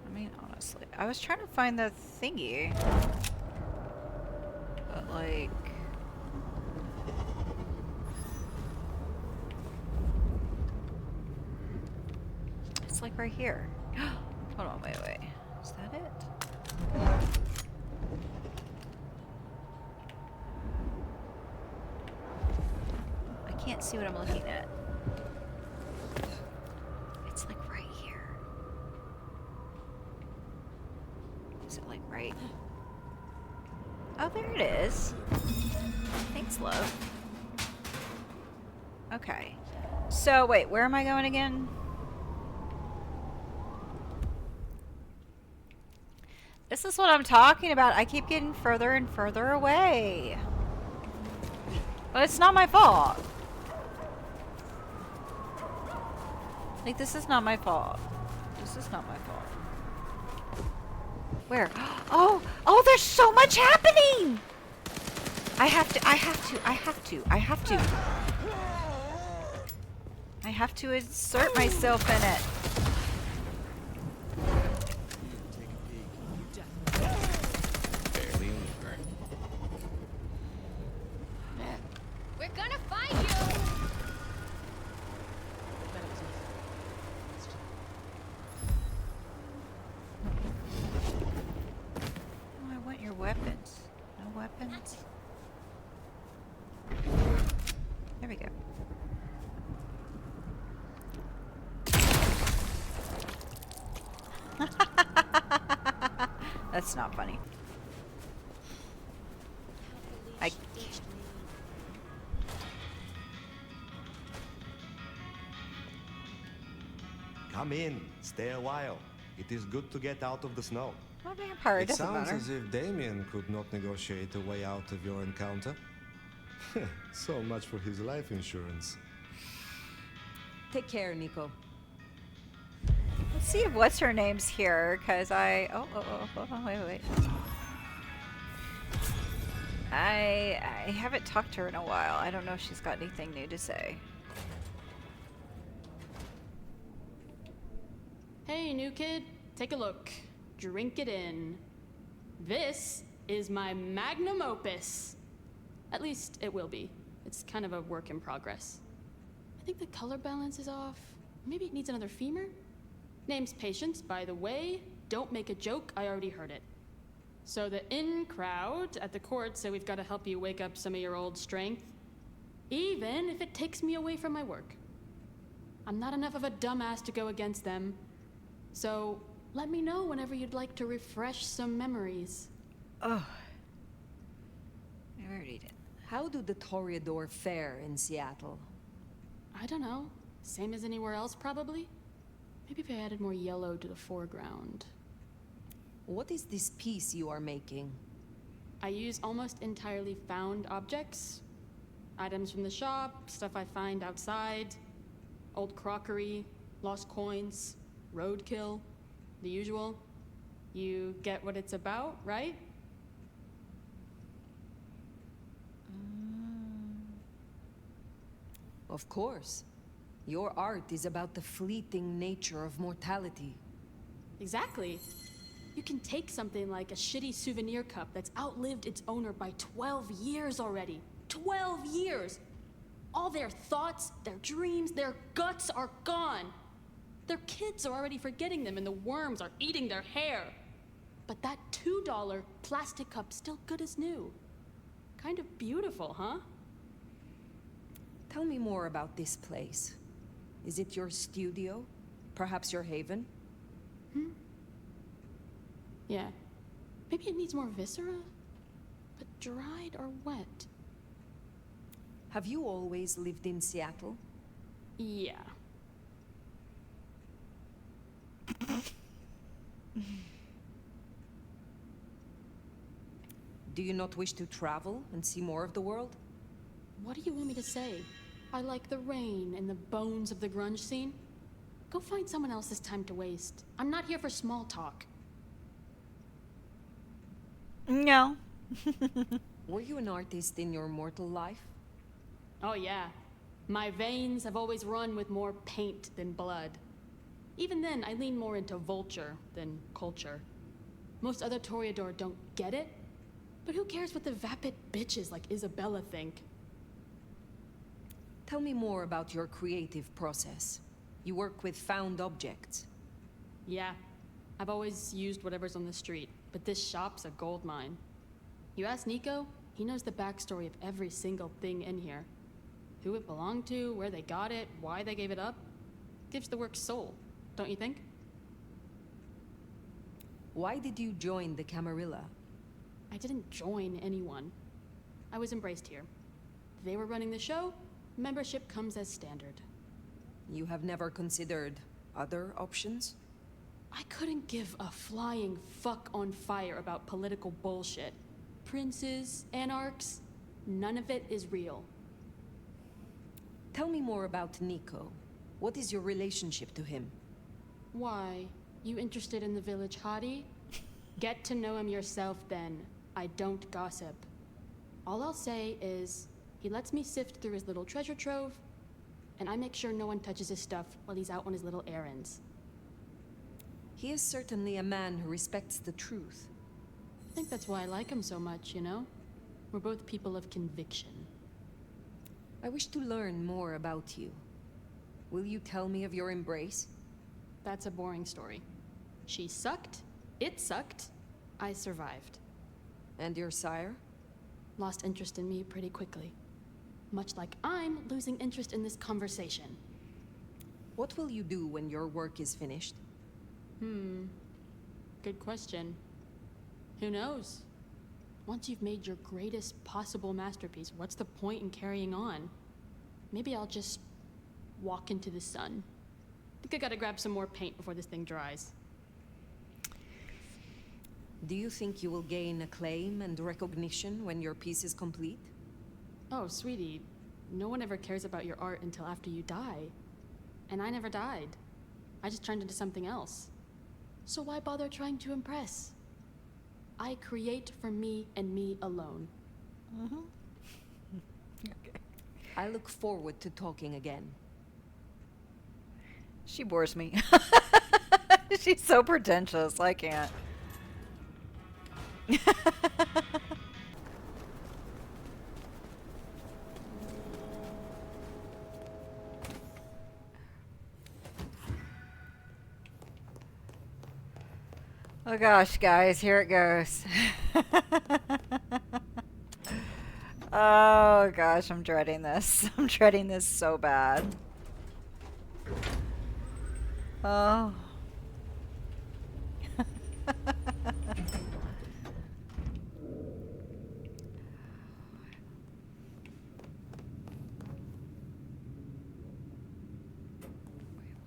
I mean, honestly, I was trying to find the thingy. But, like... It's like right here. Hold on, wait, wait. Is that it? I can't see what I'm looking at. It's like right here. Is it like right? Oh, there it is. Thanks, love. Okay. So, wait, where am I going again? This is what I'm talking about. I keep getting further and further away. But it's not my fault. Like, this is not my fault. This is not my fault. Where? Oh! Oh, there's so much happening! I have to. I have to insert myself in it. Barely over. We're gonna find you! Oh, I want your weapons. No weapons? There we go. That's not funny. I Come in. Stay a while. It is good to get out of the snow. I'm a vampire. It It doesn't sounds matter. as if Damien could not negotiate a way out of your encounter. So much for his life insurance. Take care, Nico. Let's see if what's her name's here, because I. Oh, hold on, wait. I haven't talked to her in a while. I don't know if she's got anything new to say. Hey, new kid, take a look. Drink it in. This is my magnum opus. At least it will be. It's kind of a work in progress. I think the color balance is off. Maybe it needs another femur? Name's Patience, by the way. Don't make a joke, I already heard it. So the in crowd at the court say we've got to help you wake up some of your old strength, even if it takes me away from my work. I'm not enough of a dumbass to go against them. So let me know whenever you'd like to refresh some memories. Oh. I already did. How do the Toreador fare in Seattle? I don't know. Same as anywhere else, probably? Maybe if I added more yellow to the foreground. What is this piece you are making? I use almost entirely found objects. Items from the shop, stuff I find outside, old crockery, lost coins, roadkill, the usual. You get what it's about, right? Of course. Your art is about the fleeting nature of mortality. Exactly. You can take something like a shitty souvenir cup that's outlived its owner by 12 years already. 12 years! All their thoughts, their dreams, their guts are gone. Their kids are already forgetting them and the worms are eating their hair. But that $2 plastic cup's still good as new. Kind of beautiful, huh? Tell me more about this place. Is it your studio? Perhaps your haven? Yeah. Maybe it needs more viscera? But dried or wet? Have you always lived in Seattle? Yeah. Do you not wish to travel and see more of the world? What do you want me to say? I like the rain and the bones of the grunge scene. Go find someone else's time to waste. I'm not here for small talk. No. Were you an artist in your mortal life? Oh yeah. My veins have always run with more paint than blood. Even then, I lean more into vulture than culture. Most other Toreador don't get it, but who cares what the vapid bitches like Isabella think? Tell me more about your creative process. You work with found objects. Yeah, I've always used whatever's on the street, but this shop's a gold mine. You ask Nico, he knows the backstory of every single thing in here. Who it belonged to, where they got it, why they gave it up. Gives the work soul, don't you think? Why did you join the Camarilla? I didn't join anyone. I was embraced here. They were running the show, membership comes as standard. You have never considered other options? I couldn't give a flying fuck on fire about political bullshit. Princes, anarchs, none of it is real. Tell me more about Nico. What is your relationship to him? Why? You interested in the village hottie? Get to know him yourself then. I don't gossip. All I'll say is, he lets me sift through his little treasure trove, and I make sure no one touches his stuff while he's out on his little errands. He is certainly a man who respects the truth. I think that's why I like him so much, you know? We're both people of conviction. I wish to learn more about you. Will you tell me of your embrace? That's a boring story. She sucked, it sucked, I survived. And your sire? Lost interest in me pretty quickly. Much like I'm losing interest in this conversation. What will you do when your work is finished? Good question. Who knows? Once you've made your greatest possible masterpiece, what's the point in carrying on? Maybe I'll just walk into the sun. Think I gotta grab some more paint before this thing dries. Do you think you will gain acclaim and recognition when your piece is complete? Oh, sweetie, no one ever cares about your art until after you die. And I never died. I just turned into something else. So why bother trying to impress? I create for me and me alone. Okay. I look forward to talking again. She bores me. She's so pretentious. I can't. Oh gosh, guys, here it goes. Oh gosh, I'm dreading this. I'm dreading this so bad. Oh.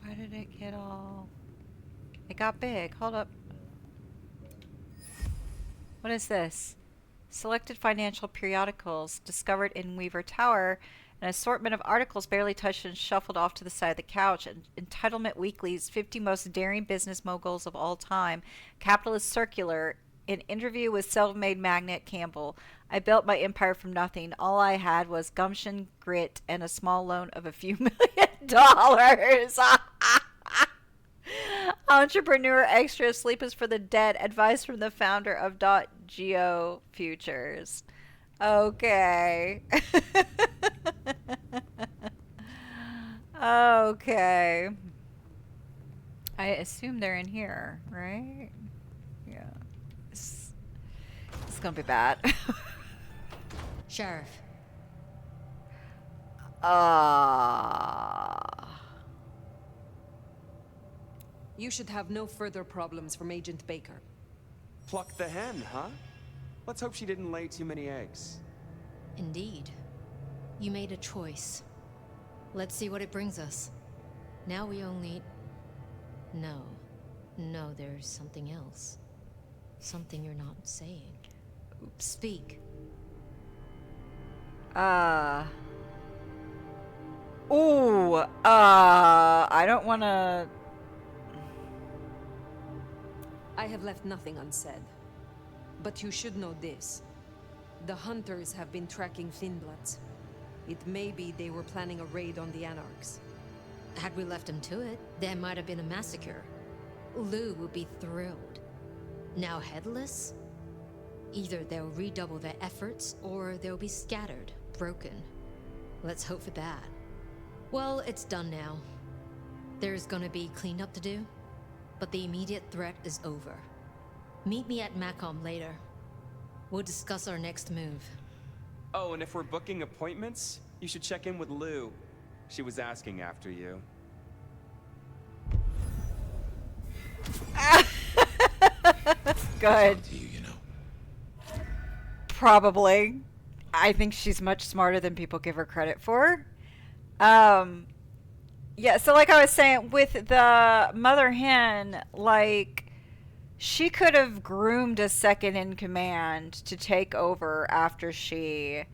Why did it get all... It got big. Hold up. What is this? Selected financial periodicals discovered in Weaver Tower. An assortment of articles barely touched and shuffled off to the side of the couch. Entitlement Weekly's 50 most daring business moguls of all time. Capitalist Circular. An interview with self-made magnate Campbell. I built my empire from nothing. All I had was gumption, grit, and a small loan of a few $1 million. Entrepreneur Extra, Sleep is for the Dead. Advice from the founder of .geo Futures. Okay. Okay. I assume they're in here, right? Yeah. This is gonna be bad. Sheriff. You should have no further problems from Agent Baker. Pluck the hen, huh? Let's hope she didn't lay too many eggs. Indeed. You made a choice. Let's see what it brings us. Now we only... No. No, there's something else. Something you're not saying. Oops. Speak. I don't want to... I have left nothing unsaid. But you should know this. The hunters have been tracking Thinbloods. It may be they were planning a raid on the Anarchs. Had we left him to it, there might have been a massacre. Lou would be thrilled. Now headless? Either they'll redouble their efforts, or they'll be scattered, broken. Let's hope for that. Well, it's done now. There's gonna be cleanup to do, but the immediate threat is over. Meet me at Macom later. We'll discuss our next move. Oh, and if we're booking appointments, you should check in with Lou. She was asking after you. Good. To you, you know. Probably. I think she's much smarter than people give her credit for. Yeah, so like I was saying, with the mother hen, like, she could have groomed a second in command to take over after she,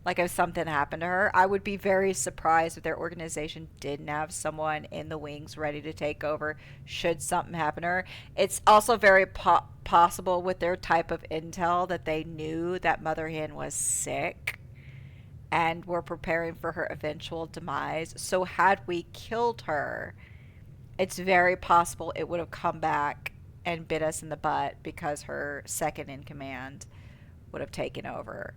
like, if something happened to her. I would be very surprised if their organization didn't have someone in the wings ready to take over should something happen to her. It's also very possible with their type of intel that they knew that mother hen was sick and were preparing for her eventual demise. So had we killed her, it's very possible it would have come back and bit us in the butt because her second in command would have taken over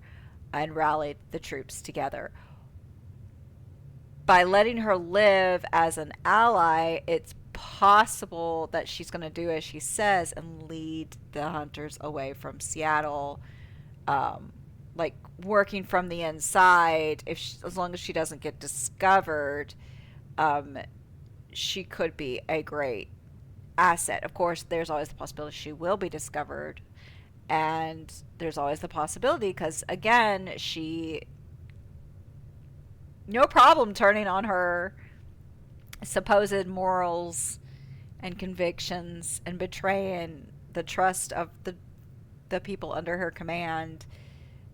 and rallied the troops together. By letting her live as an ally, it's possible that she's going to do as she says and lead the hunters away from Seattle, like working from the inside. As long as she doesn't get discovered, she could be a great asset. Of course, there's always the possibility she will be discovered, and there's always the possibility because, again, she no problem turning on her supposed morals and convictions and betraying the trust of the people under her command.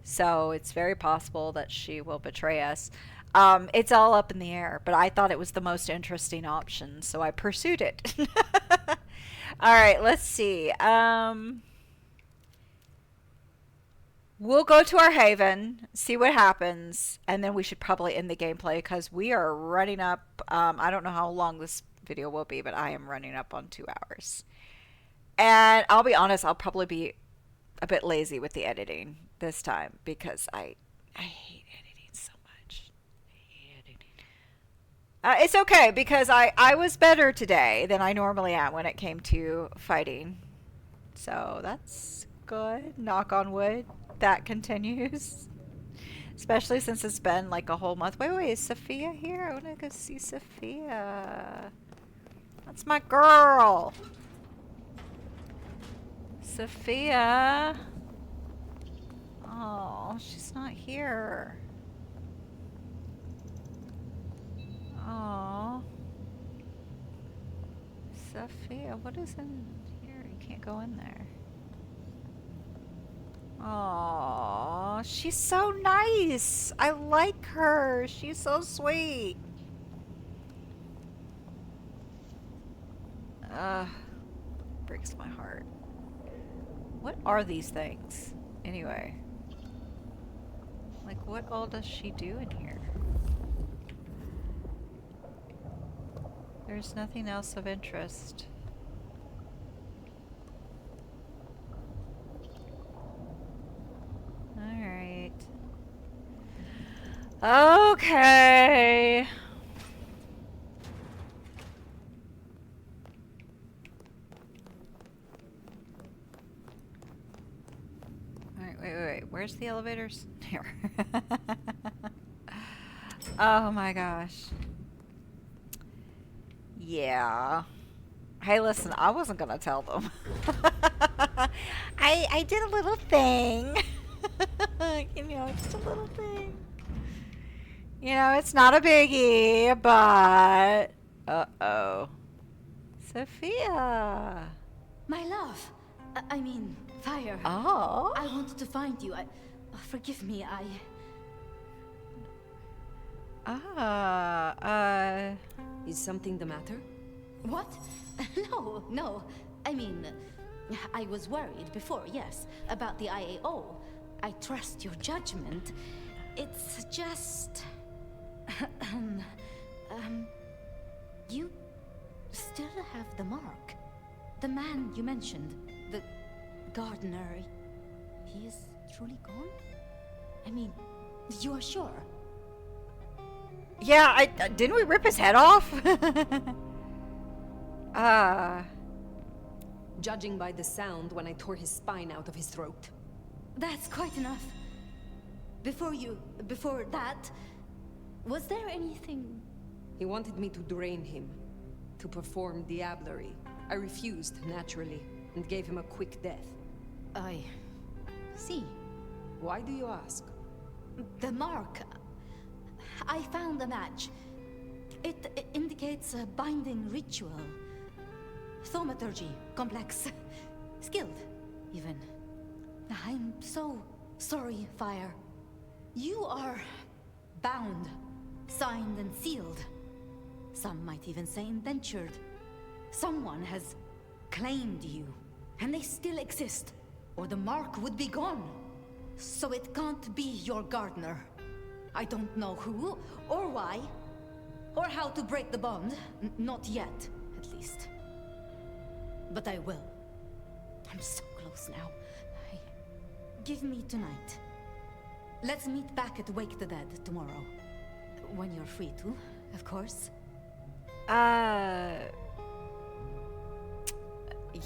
So it's very possible that she will betray us. It's all up in the air, but I thought it was the most interesting option, so I pursued it. All right, let's see. We'll go to our haven, see what happens, and then we should probably end the gameplay because we are running up. I don't know how long this video will be, but I am running up on 2 hours. And I'll be honest, I'll probably be a bit lazy with the editing this time because I hate editing so much. I hate editing. It's okay because I was better today than I normally am when it came to fighting. So that's good. Knock on wood. That continues. Especially since it's been like a whole month. Wait, is Sophia here? I want to go see Sophia. That's my girl. Sophia. Oh, she's not here. Oh. Sophia, what is in here? You can't go in there. Oh, she's so nice. I like her. She's so sweet. Breaks my heart. What are these things? Anyway. Like, what all does she do in here? There's nothing else of interest. Alright. Okay. Alright, wait. Where's the elevators? Here. Oh my gosh. Yeah. Hey, listen, I wasn't gonna tell them. I did a little thing. You know, just a little thing. You know, it's not a biggie, but... Uh-oh. Sophia. My love. I mean, Fire. Oh. I wanted to find you. Forgive me, Is something the matter? What? No. I mean, I was worried before, yes, about the IAO. I trust your judgment. It's just... you still have the mark. The man you mentioned, the gardener, he is truly gone? I mean, you are sure? Yeah, didn't we rip his head off? Judging by the sound when I tore his spine out of his throat. That's quite enough. Before that, was there anything? He wanted me to drain him, to perform diablerie. I refused, naturally, and gave him a quick death. I see. Why do you ask? The mark. I found a match. It indicates a binding ritual. Thaumaturgy, complex. Skilled, even. I'm so sorry, Fire. You are bound, signed and sealed. Some might even say indentured. Someone has claimed you, and they still exist, or the mark would be gone. So it can't be your gardener. I don't know who, or why, or how to break the bond. Not yet, at least. But I will. I'm so close now. Give me tonight. Let's meet back at Wake the Dead tomorrow. When you're free to, of course.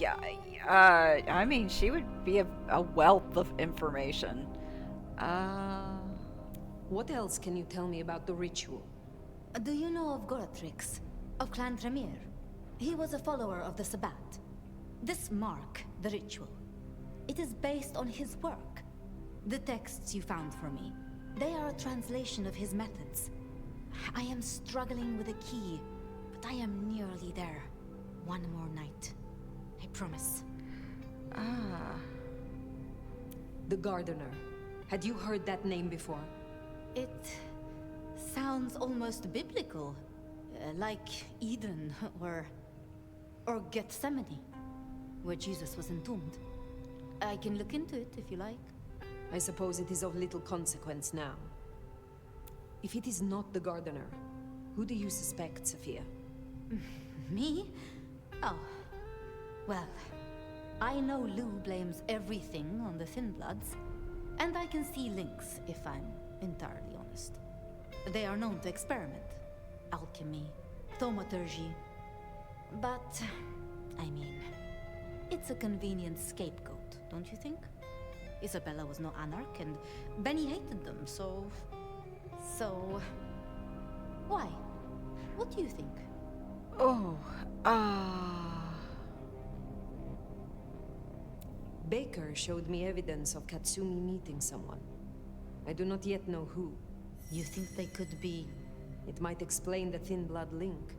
Yeah, I mean, she would be a wealth of information. What else can you tell me about the ritual? Do you know of Goratrix, of Clan Tremere? He was a follower of the Sabbat. This mark, the ritual, it is based on his work. The texts you found for me, they are a translation of his methods. I am struggling with a key, but I am nearly there. One more night. I promise. The Gardener. Had you heard that name before? It sounds almost biblical. Like Eden, or Gethsemane, where Jesus was entombed. I can look into it if you like. I suppose it is of little consequence now. If it is not the Gardener, who do you suspect, Sophia? Me? Oh. Well, I know Lou blames everything on the Thin Bloods, and I can see links if I'm entirely honest. They are known to experiment. Alchemy, thaumaturgy. But, I mean, it's a convenient scapegoat, don't you think? Isabella was no anarch, and Benny hated them, so... Why? What do you think? Baker showed me evidence of Katsumi meeting someone. I do not yet know who. You think they could be... It might explain the Thin Blood link.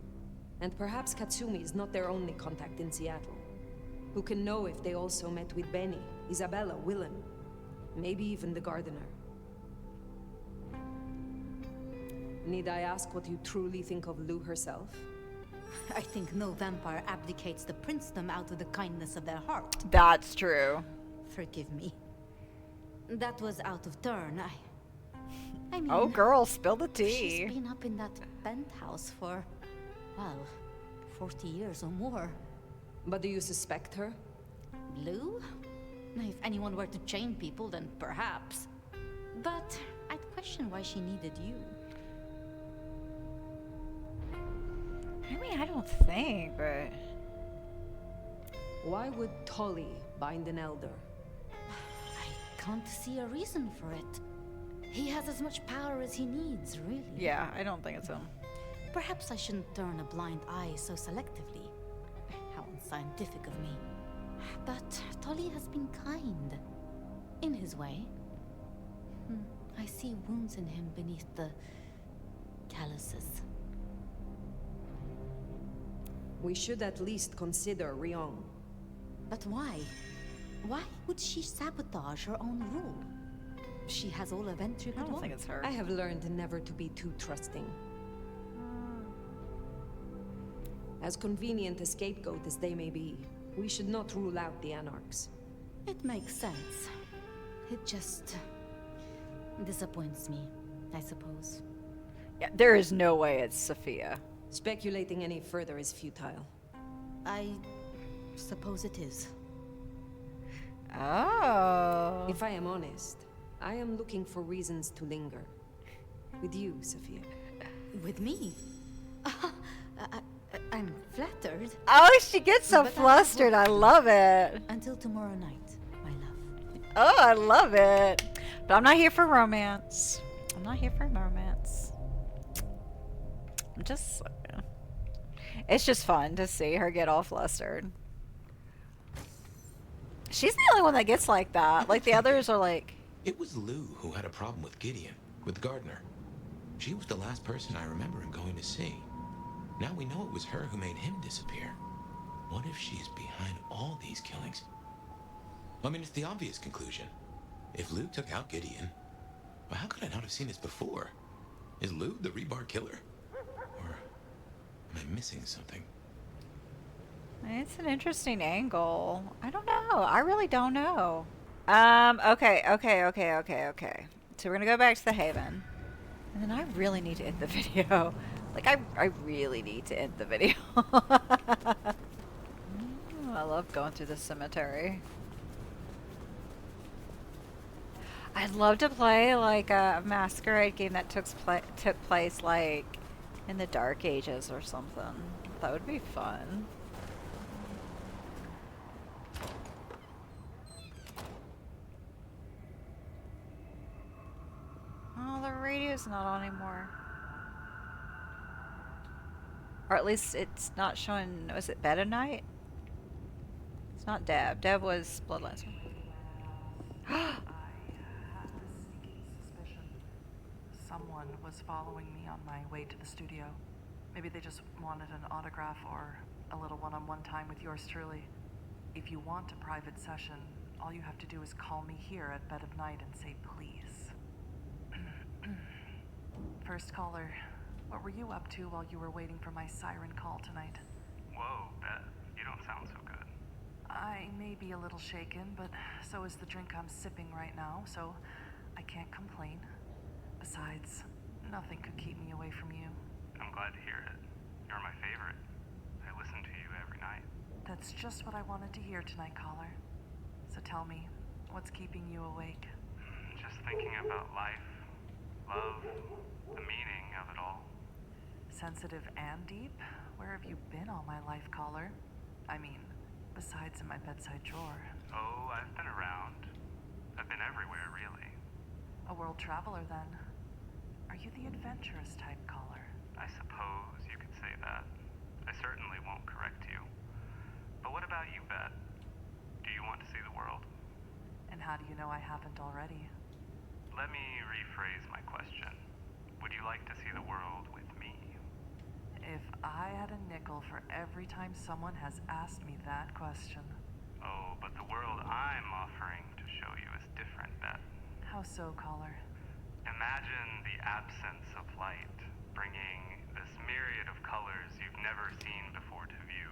And perhaps Katsumi is not their only contact in Seattle. Who can know if they also met with Benny, Isabella, Willem, maybe even the Gardener. Need I ask what you truly think of Lou herself? I think no vampire abdicates the princedom out of the kindness of their heart. That's true. Forgive me. That was out of turn. I mean... Oh, girl, spill the tea. She's been up in that penthouse for, well, 40 years or more. But do you suspect her? Lou? If anyone were to chain people, then perhaps. But I'd question why she needed you. I mean, I don't think, but... Why would Tolly bind an elder? I can't see a reason for it. He has as much power as he needs, really. Yeah, I don't think it's him. Perhaps I shouldn't turn a blind eye so selectively. How unscientific of me. But Tolly has been kind. In his way. I see wounds in him beneath the calluses. We should at least consider Rion. But why? Why would she sabotage her own rule? She has all the Ventry could I don't want. think it's her. I have learned never to be too trusting. As convenient a scapegoat as they may be, we should not rule out the Anarchs. It makes sense. It just disappoints me, I suppose. Yeah, there is no way it's Sophia. Speculating any further is futile. I suppose it is. Oh. If I am honest, I am looking for reasons to linger. With you, Sophia. With me? I'm flattered. Oh, she gets so But flustered. I love it. Until tomorrow night, my love. Oh, I love it. But I'm not here for romance. I'm not here for romance. I'm just... It's just fun to see her get all flustered. She's the only one that gets like that. Like, the others are like... It was Lou who had a problem with Gideon, with Gardner. She was the last person I remember him going to see. Now we know it was her who made him disappear. What if she's behind all these killings? I mean, it's the obvious conclusion. If Lou took out Gideon, well, how could I not have seen this before? Is Lou the rebar killer? Or am I missing something? It's an interesting angle. I don't know. I really don't know. Okay. So we're gonna go back to the Haven. And then I really need to end the video. Like, I really need to end the video. I love going through the cemetery. I'd love to play like a Masquerade game that took place like in the Dark Ages or something. That would be fun. Oh, the radio's not on anymore. Or at least it's not showing. Was it Bed of Night? It's not Deb. Deb was Bloodlines. Someone was following me on my way to the studio. Maybe they just wanted an autograph or a little one-on-one time with yours truly. If you want a private session, all you have to do is call me here at Bed of Night and say please. First caller, what were you up to while you were waiting for my siren call tonight? Whoa, Beth, you don't sound so good. I may be a little shaken, but so is the drink I'm sipping right now, so I can't complain. Besides, nothing could keep me away from you. I'm glad to hear it. You're my favorite. I listen to you every night. That's just what I wanted to hear tonight, caller. So tell me, what's keeping you awake? Just thinking about life, love, the meaning of it all. Sensitive and deep? Where have you been all my life, caller? I mean, besides in my bedside drawer. Oh, I've been around. I've been everywhere, really. A world traveler, then. Are you the adventurous type, caller? I suppose you could say that. I certainly won't correct you. But what about you, Beth? Do you want to see the world? And how do you know I haven't already? Let me rephrase my question. Would you like to see the world with me? If I had a nickel for every time someone has asked me that question. Oh, but the world I'm offering to show you is different, Beth. How so, caller? Imagine the absence of light, bringing this myriad of colors you've never seen before to view.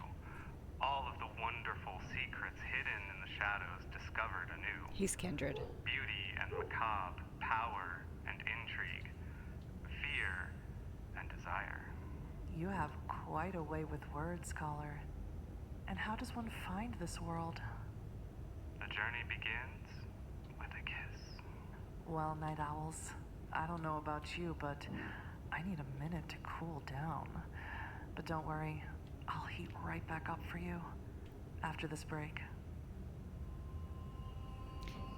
All of the wonderful secrets hidden in the shadows discovered anew. He's kindred. Beauty and macabre, power and intrigue, fear and desire. You have quite a way with words, caller. And how does one find this world? The journey begins with a kiss. Well, night owls, I don't know about you, but I need a minute to cool down. But don't worry, I'll heat right back up for you after this break.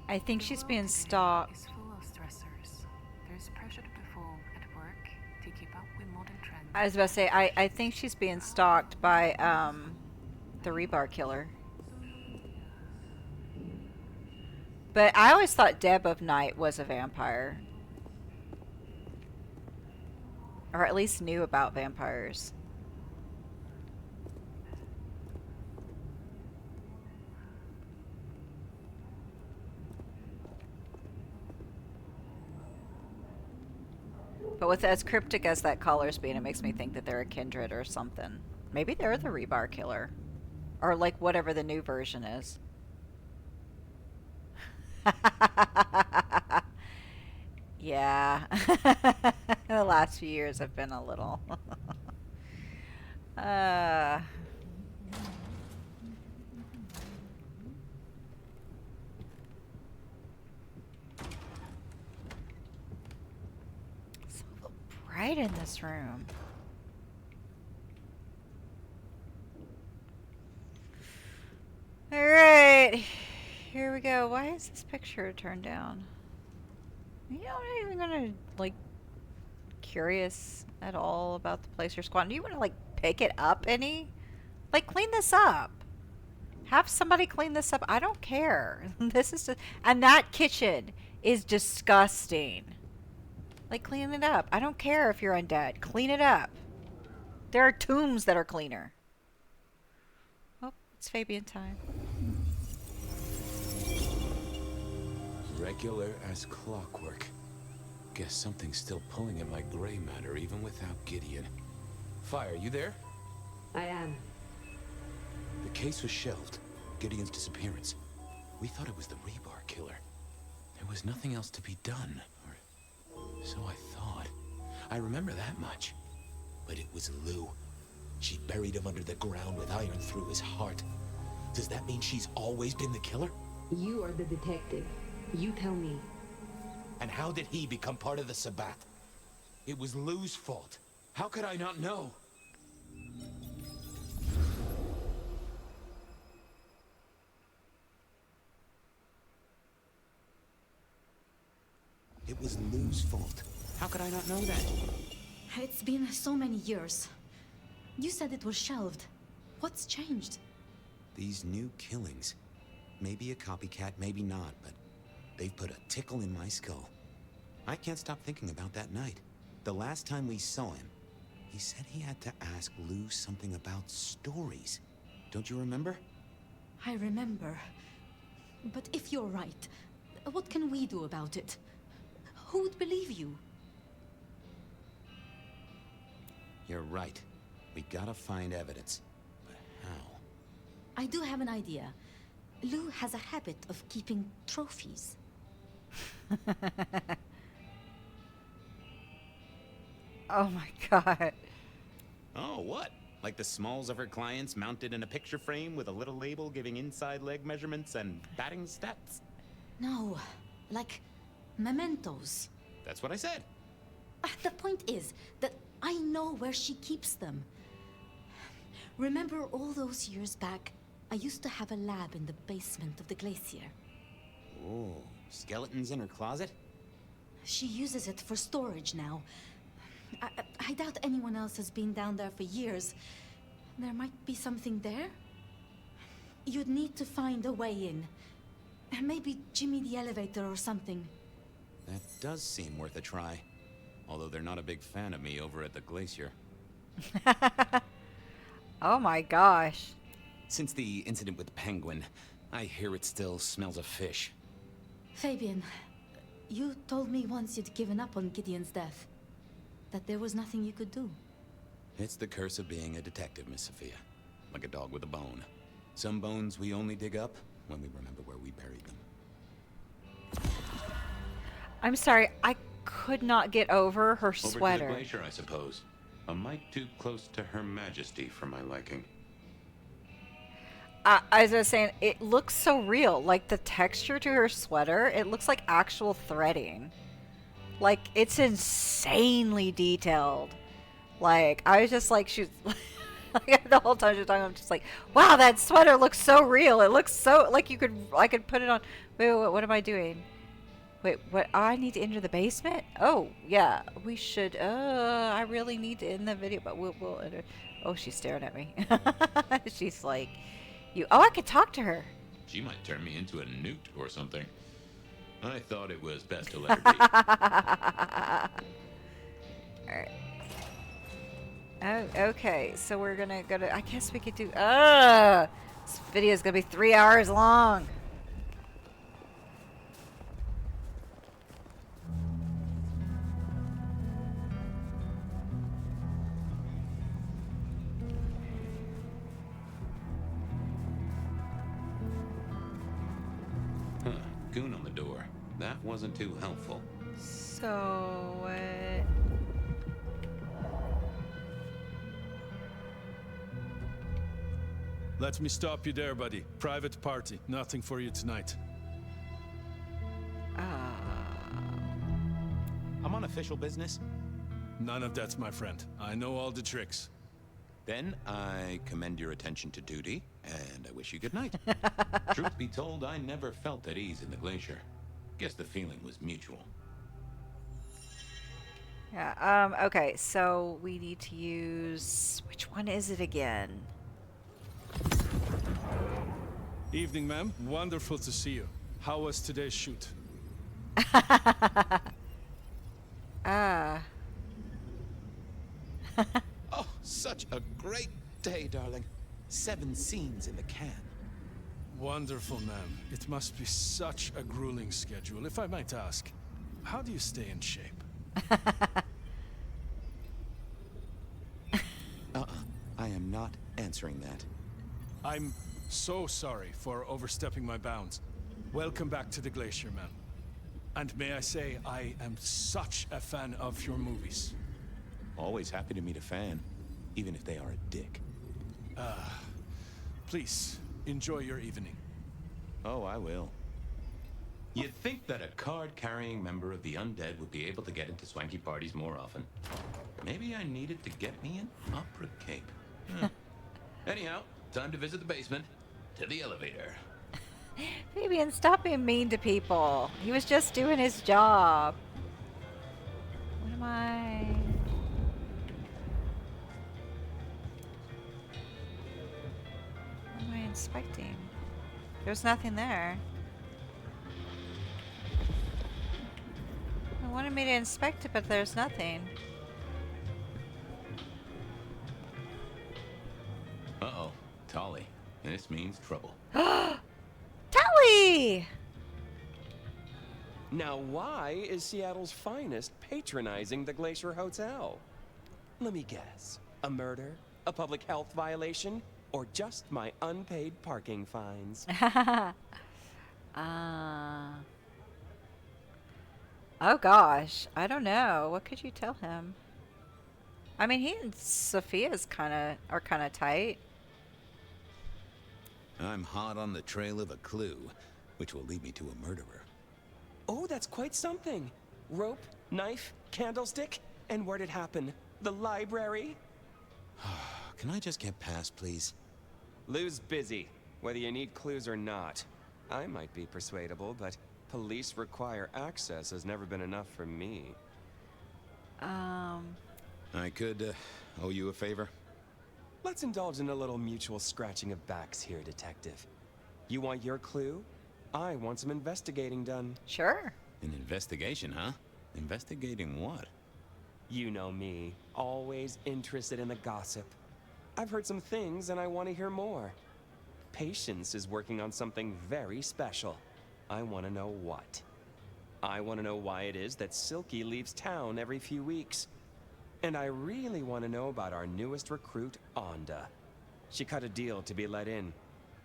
I think she's being stalked. Is full of stressors. There's pressure to perform at work to keep up with modern trends. I was about to say, I think she's being stalked by the rebar killer. But I always thought Deb of Night was a vampire. Or at least knew about vampires. But with as cryptic as that caller's being, it makes me think that they're a kindred or something. Maybe they're the rebar killer. Or like whatever the new version is. Yeah. The last few years have been a little... It's so bright in this room. Alright. Here we go. Why is this picture turned down? You know, I'm not even gonna, like, curious at all about the place you're squatting. Do you want to, like, pick it up any? Like, clean this up. Have somebody clean this up. I don't care. This is just, and that kitchen is disgusting. Like, clean it up. I don't care if you're undead. Clean it up. There are tombs that are cleaner. Oh, it's Fabian time. Regular as clockwork. Guess something's still pulling at my gray matter even without Gideon. Fire, you there? I am. The case was shelved. Gideon's disappearance. We thought it was the rebar killer. There was nothing else to be done. Or so I thought. I remember that much. But it was Lou. She buried him under the ground with iron through his heart. Does that mean she's always been the killer? You are the detective. You tell me. And how did he become part of the Sabbat? It was Lou's fault. How could I not know? It was Lou's fault. How could I not know that? It's been so many years. You said it was shelved. What's changed? These new killings. Maybe a copycat, maybe not, but they've put a tickle in my skull. I can't stop thinking about that night. The last time we saw him, he said he had to ask Lou something about stories. Don't you remember? I remember. But if you're right, what can we do about it? Who would believe you? You're right. We gotta find evidence. But how? I do have an idea. Lou has a habit of keeping trophies. Oh my god. Oh, what? Like the smalls of her clients mounted in a picture frame with a little label giving inside leg measurements and batting stats? No, like mementos. That's what I said. The point is that I know where she keeps them. Remember all those years back, I used to have a lab in the basement of the glacier. Oh, skeletons in her closet? She uses it for storage now. I doubt anyone else has been down there for years. There might be something there. You'd need to find a way in. Maybe Jimmy the elevator or something. That does seem worth a try. Although they're not a big fan of me over at the glacier. Oh my gosh. Since the incident with the penguin, I hear it still smells of fish. Fabian, you told me once you'd given up on Gideon's death. That there was nothing you could do. It's the curse of being a detective, Miss Sophia. Like a dog with a bone. Some bones we only dig up when we remember where we buried them. I'm sorry, I could not get over her sweater. Over to the glacier, I suppose. A mite too close to Her Majesty for my liking. As I was saying, it looks so real. Like the texture to her sweater, it looks like actual threading. Like, it's insanely detailed. Like, I was just like, she's... like, the whole time she was talking, I'm just like, wow, that sweater looks so real. It looks so... like, I could put it on... Wait, what am I doing? Wait, what? Oh, I need to enter the basement? Oh, yeah. We should... I really need to end the video, but we'll enter... Oh, she's staring at me. She's like... Oh, I could talk to her. She might turn me into a newt or something. I thought it was best to let her be. Alright. Oh, okay, so we're gonna go to... I guess we could do... This video's gonna be 3 hours long. Huh, goon on the door. That wasn't too helpful. So, Let me stop you there, buddy. Private party. Nothing for you tonight. I'm on official business. None of that, my friend. I know all the tricks. Then I commend your attention to duty, and I wish you good night. Truth be told, I never felt at ease in the glacier. Guess the feeling was mutual. yeah, okay, so we need to use... Which one is it again? Evening, ma'am. Wonderful to see you. How was today's shoot? Oh, such a great day, darling. 7 scenes in the can. Wonderful, ma'am. It must be such a grueling schedule. If I might ask, how do you stay in shape? I am not answering that. I'm so sorry for overstepping my bounds. Welcome back to the glacier, ma'am. And may I say, I am such a fan of your movies. Always happy to meet a fan, even if they are a dick. Please, enjoy your evening. Oh, I will. You'd think that a card-carrying member of the undead would be able to get into swanky parties more often. Maybe I needed to get me an opera cape. Anyhow, time to visit the basement. To the elevator. Fabian, stop being mean to people. He was just doing his job. What am I? What am I inspecting? There's nothing there. I wanted me to inspect it, but there's nothing. Uh-oh, Tolly. This means trouble. Tally! Now, why is Seattle's finest patronizing the Glacier Hotel? Let me guess. A murder? A public health violation? Or just my unpaid parking fines? Oh gosh, I don't know. What could you tell him? I mean, he and Sophia's are kind of tight. I'm hot on the trail of a clue, which will lead me to a murderer. Oh, that's quite something. Rope, knife, candlestick, and where'd it happen? The library? Can I just get past, please? Lou's busy, whether you need clues or not. I might be persuadable, but police require access has never been enough for me. I could owe you a favor. Let's indulge in a little mutual scratching of backs here, Detective. You want your clue? I want some investigating done. Sure. An investigation, huh? Investigating what? You know me, always interested in the gossip. I've heard some things and I want to hear more. Patience is working on something very special. I want to know what. I want to know why it is that Silky leaves town every few weeks. And I really want to know about our newest recruit, Onda. She cut a deal to be let in.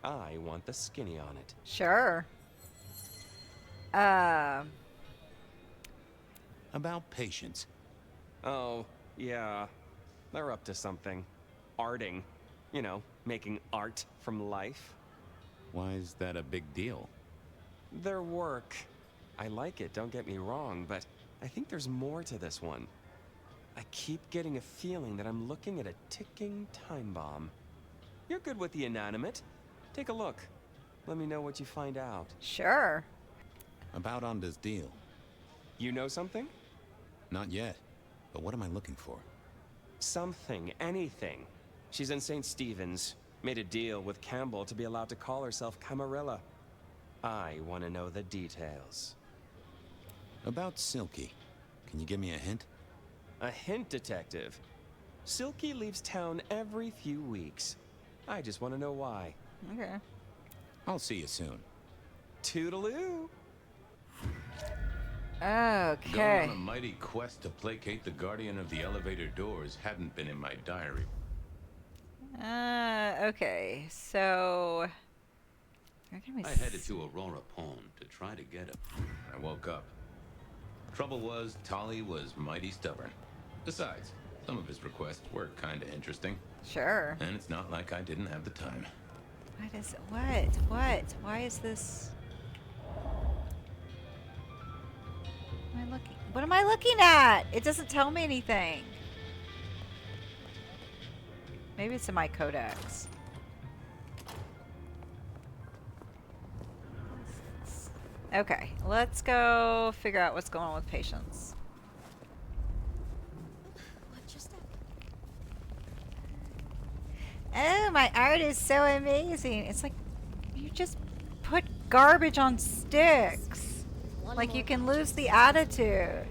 I want the skinny on it. Sure. About Patience. Oh, yeah. They're up to something. Arting. You know, making art from life. Why is that a big deal? Their work. I like it, don't get me wrong, but I think there's more to this one. I keep getting a feeling that I'm looking at a ticking time bomb. You're good with the inanimate. Take a look. Let me know what you find out. Sure. About Onda's deal. You know something? Not yet. But what am I looking for? Something, anything. She's in St. Stephen's. Made a deal with Campbell to be allowed to call herself Camarilla. I want to know the details. About Silky. Can you give me a hint? A hint, Detective. Silky leaves town every few weeks. I just want to know why. Okay. I'll see you soon. Toodaloo! Okay. Going on a mighty quest to placate the guardian of the elevator doors hadn't been in my diary. Okay. So... I headed to Aurora Pond to try to get him. I woke up. Trouble was, Tolly was mighty stubborn. Besides, some of his requests were kinda interesting. Sure. And it's not like I didn't have the time. What is it? What? Why is this? What am I looking at? It doesn't tell me anything. Maybe it's in my codex. Okay, let's go figure out what's going on with Patience. Oh, my art is so amazing. It's like you just put garbage on sticks. Like you can lose the attitude.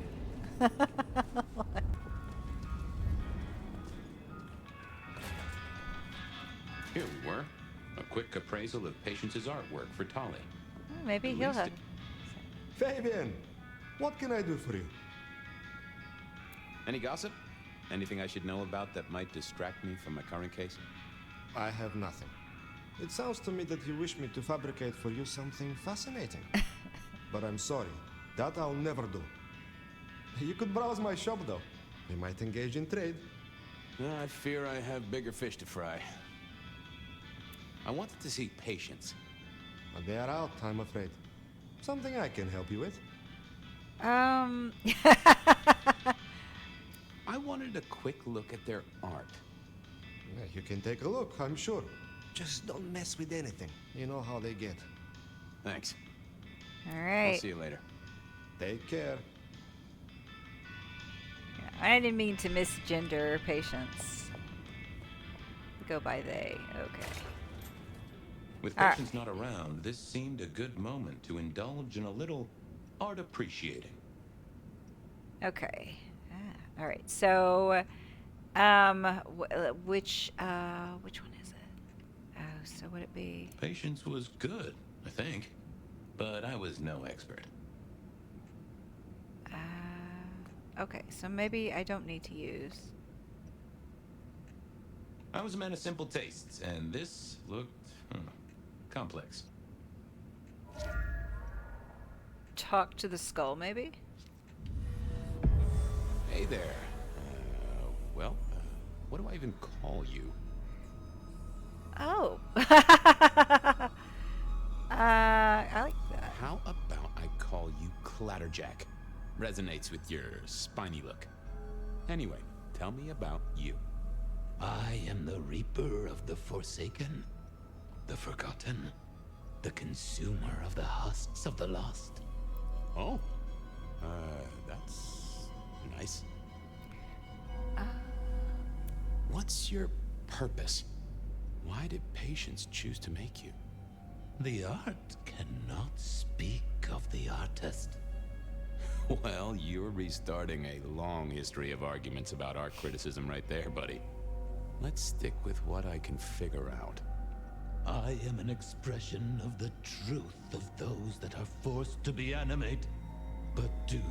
Here we were. A quick appraisal of Patience's artwork for Tolly. Maybe he'll have... Fabian, what can I do for you? Any gossip? Anything I should know about that might distract me from my current case? I have nothing. It sounds to me that you wish me to fabricate for you something fascinating. But I'm sorry, that I'll never do. You could browse my shop though. We might engage in trade. I fear I have bigger fish to fry. I wanted to see Patience. But they are out, I'm afraid. Something I can help you with. I wanted a quick look at their art. Yeah, you can take a look, I'm sure. Just don't mess with anything. You know how they get. Thanks. All right. I'll see you later. Take care. Yeah, I didn't mean to misgender Patience. Go by they. Okay. With Patience not around, this seemed a good moment to indulge in a little art appreciating. Okay. All right. So, which one is it? Oh, so would it be? Patience was good, I think, but I was no expert. Okay. So maybe I don't need to use. I was a man of simple tastes, and this looked complex. Talk to the skull, maybe? Hey there. What do I even call you? Oh. I like that. How about I call you Clatterjack? Resonates with your spiny look. Anyway, tell me about you. I am the Reaper of the Forsaken, the Forgotten, the Consumer of the husks of the lost. Oh, that's nice. What's your purpose? Why did Patience choose to make you? The art cannot speak of the artist. Well, you're restarting a long history of arguments about art criticism right there, buddy. Let's stick with what I can figure out. I am an expression of the truth of those that are forced to be animate, but do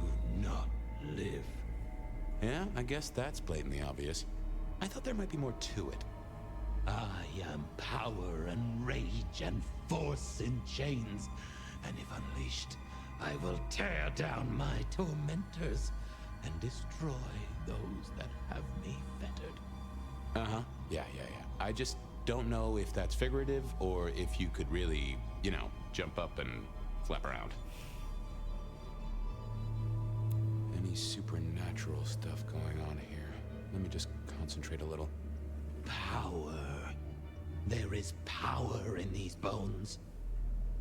not live. Yeah, I guess that's blatantly obvious. I thought there might be more to it. I am power and rage and force in chains, and if unleashed, I will tear down my tormentors and destroy those that have me fettered. Uh-huh. Yeah. I just don't know if that's figurative or if you could really, jump up and flap around. Any supernatural stuff going on here? Let me just concentrate a little. Power. There is power in these bones.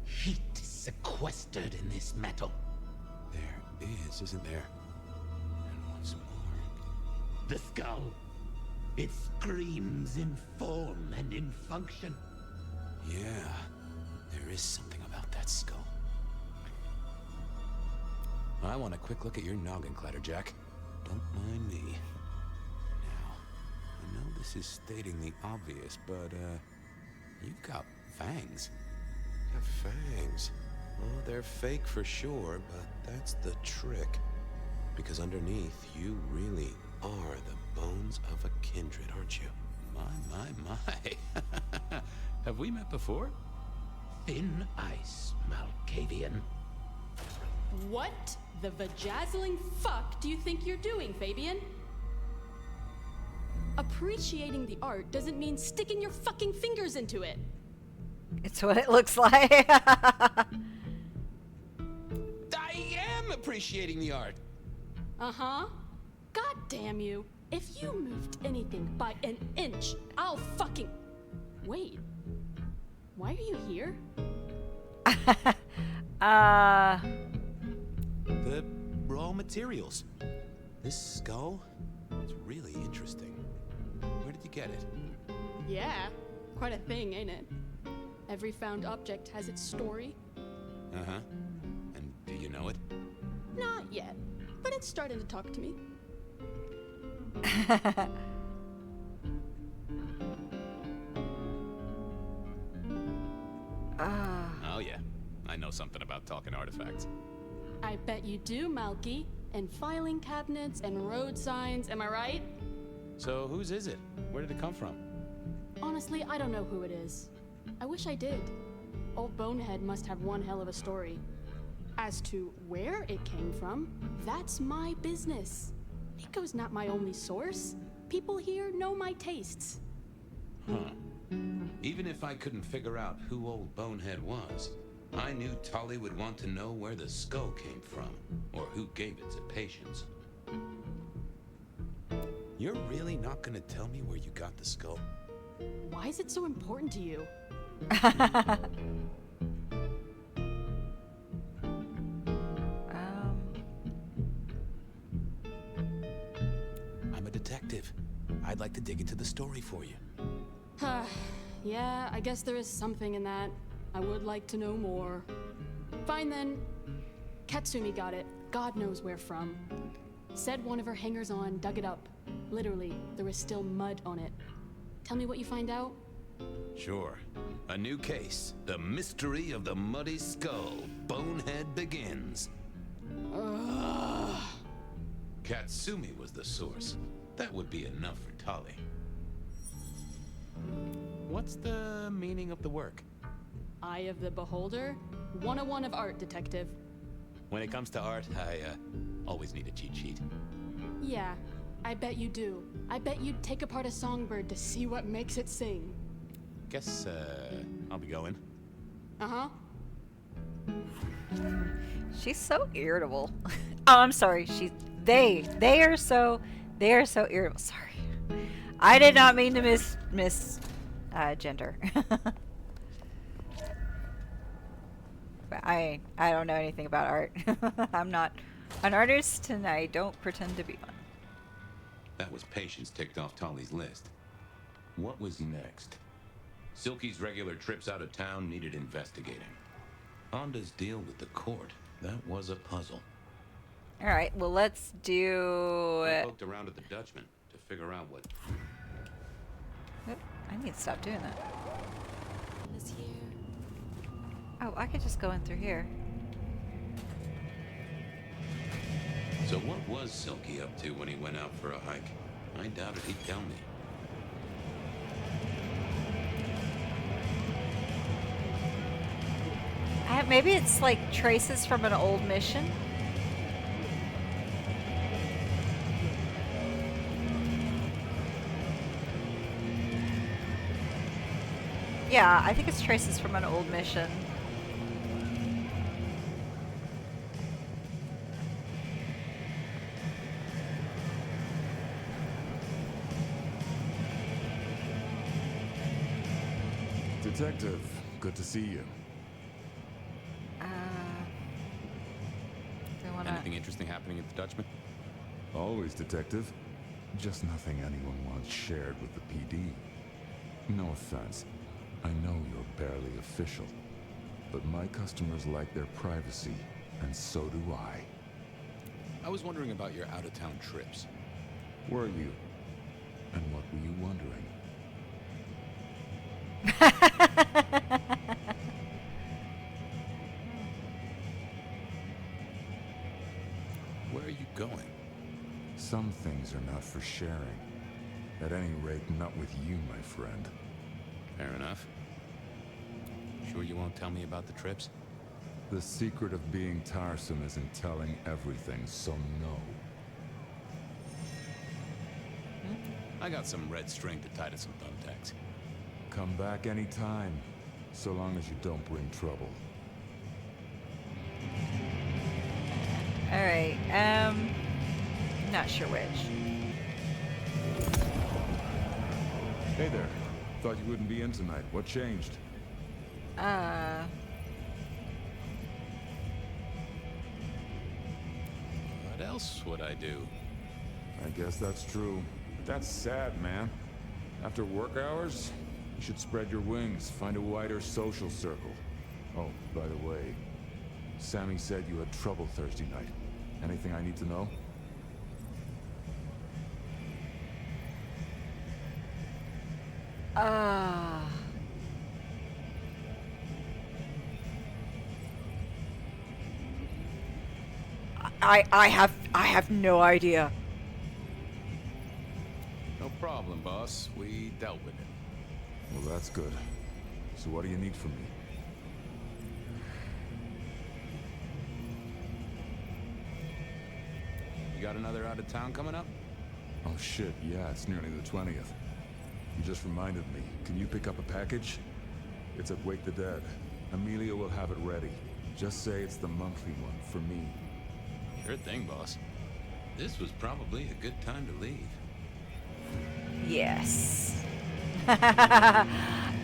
Heat is sequestered in this metal. There is, isn't there? And once more. The skull. It screams in form and in function. Yeah, there is something about that skull. I want a quick look at your noggin, Clatterjack. Don't mind me. Now, I know this is stating the obvious, but, you've got fangs. You have fangs. Oh, they're fake for sure, but that's the trick. Because underneath, you really are the bones of a kindred, aren't you? My. Have we met before? Thin ice, Malkavian. What the vajazzling fuck do you think you're doing, Fabian? Appreciating the art doesn't mean sticking your fucking fingers into it. It's what it looks like. I am appreciating the art. Uh-huh. God damn you. If you moved anything by an inch, I'll fucking... Wait. Why are you here? The raw materials. This skull is really interesting. Where did you get it? Yeah. Quite a thing, ain't it? Every found object has its story. Uh-huh. And do you know it? Not yet, but it's starting to talk to me. Oh yeah, I know something about talking artifacts. I bet you do, Malky. And filing cabinets and road signs, am I right? So whose is it? Where did it come from? Honestly, I don't know who it is. I wish I did. Old Bonehead must have one hell of a story. As to where it came from, that's my business. Rico's not my only source. People here know my tastes. Huh. Even if I couldn't figure out who old Bonehead was, I knew Tolly would want to know where the skull came from, or who gave it to patients. You're really not gonna tell me where you got the skull? Why is it so important to you? I'm a detective. I'd like to dig into the story for you. Yeah, I guess there is something in that. I would like to know more. Fine then. Katsumi got it. God knows where from. Said one of her hangers-on dug it up. Literally, there was still mud on it. Tell me what you find out. Sure. A new case. The mystery of the muddy skull. Bonehead begins. Katsumi was the source. That would be enough for Tolly. What's the meaning of the work? Eye of the Beholder? 101 of art, detective. When it comes to art, I always need a cheat sheet. Yeah, I bet you do. I bet you'd take apart a songbird to see what makes it sing. Guess, I'll be going. Uh-huh. She's so irritable. Oh, I'm sorry. They are so irritable. Sorry. I did not mean to miss gender. But I don't know anything about art. I'm not an artist, and I don't pretend to be one. That was Patience ticked off Tolly's list. What was next? Silky's regular trips out of town needed investigating. Honda's deal with the court, that was a puzzle. All right, well, let's do... I poked around at the Dutchman to figure out what... Oop, I need to stop doing that. Oh, I could just go in through here. So what was Silky up to when he went out for a hike? I doubted he'd tell me. Maybe it's like traces from an old mission. Yeah, I think it's traces from an old mission. Detective, good to see you. Anything interesting happening at the Dutchman? Always, Detective. Just nothing anyone wants shared with the PD. No offense. I know you're barely official. But my customers like their privacy, and so do I. I was wondering about your out-of-town trips. Were you? And what were you wondering? Where are you going? Some things are not for sharing. At any rate, not with you, my friend. Fair enough. Sure you won't tell me about the trips? The secret of being tiresome isn't telling everything, so no. I got some red string to tie to some thumbtacks. Come back anytime, so long as you don't bring trouble. Alright, not sure which. Hey there. Thought you wouldn't be in tonight. What changed? What else would I do? I guess that's true. But that's sad, man. After work hours, you should spread your wings, find a wider social circle. Oh, by the way, Sammy said you had trouble Thursday night. Anything I need to know? I have no idea. No problem, boss. We dealt with it. Well, that's good. So what do you need from me? You got another out of town coming up? Oh shit, yeah, it's nearly the 20th. You just reminded me. Can you pick up a package? It's at Wake the Dead. Amelia will have it ready. Just say it's the monthly one for me. Sure thing, boss. This was probably a good time to leave. Yes. I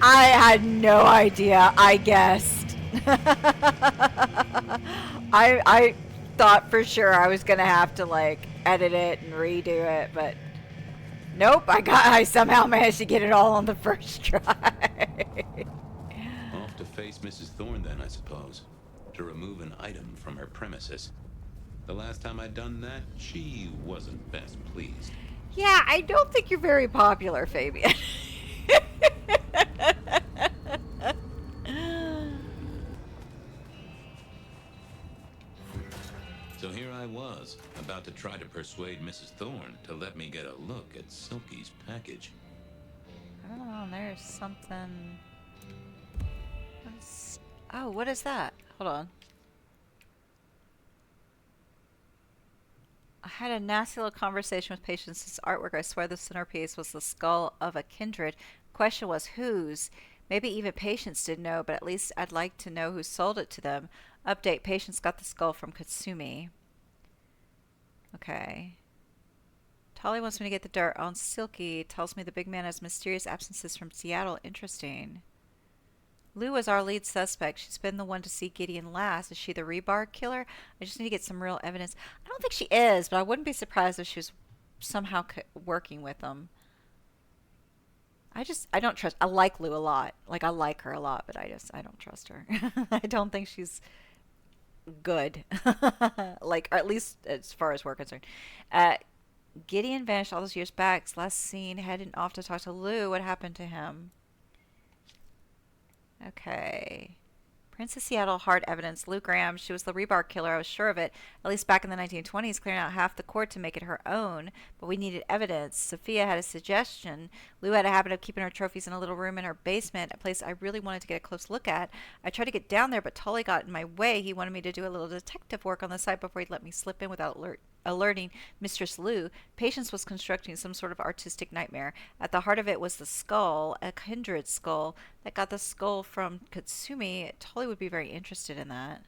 had no idea. I guessed. I thought for sure I was gonna have to like edit it and redo it, but nope. I somehow managed to get it all on the first try. Off to face Mrs. Thorne then, I suppose. To remove an item from her premises. The last time I'd done that, she wasn't best pleased. Yeah, I don't think you're very popular, Fabian. So here I was, about to try to persuade Mrs. Thorne to let me get a look at Silky's package. I don't know, there's something... Oh, what is that? Hold on. I had a nasty little conversation with Patience's artwork. I swear the centerpiece was the skull of a kindred. Question was whose? Maybe even Patience didn't know, but at least I'd like to know who sold it to them. Update, Patience got the skull from Katsumi. Okay. Tali wants me to get the dirt on Silky. Tells me the big man has mysterious absences from Seattle. Interesting. Lou was our lead suspect. She's been the one to see Gideon last. Is she the rebar killer? I just need to get some real evidence. I don't think she is, but I wouldn't be surprised if she was somehow working with them. I don't trust. I like Lou a lot. Like, I like her a lot, but I don't trust her. I don't think she's good. Like, or at least as far as we're concerned. Gideon vanished all those years back. Last seen heading off to talk to Lou. What happened to him? Okay. Princess Seattle, hard evidence. Lou Graham, she was the rebar killer. I was sure of it. At least back in the 1920s, clearing out half the court to make it her own. But we needed evidence. Sophia had a suggestion. Lou had a habit of keeping her trophies in a little room in her basement, a place I really wanted to get a close look at. I tried to get down there, but Tully got in my way. He wanted me to do a little detective work on the site before he'd let me slip in without alerting Mistress Lou. Patience was constructing some sort of artistic nightmare. At the heart of it was the skull, a kindred skull that got the skull from Katsumi. Tully would be very interested in that.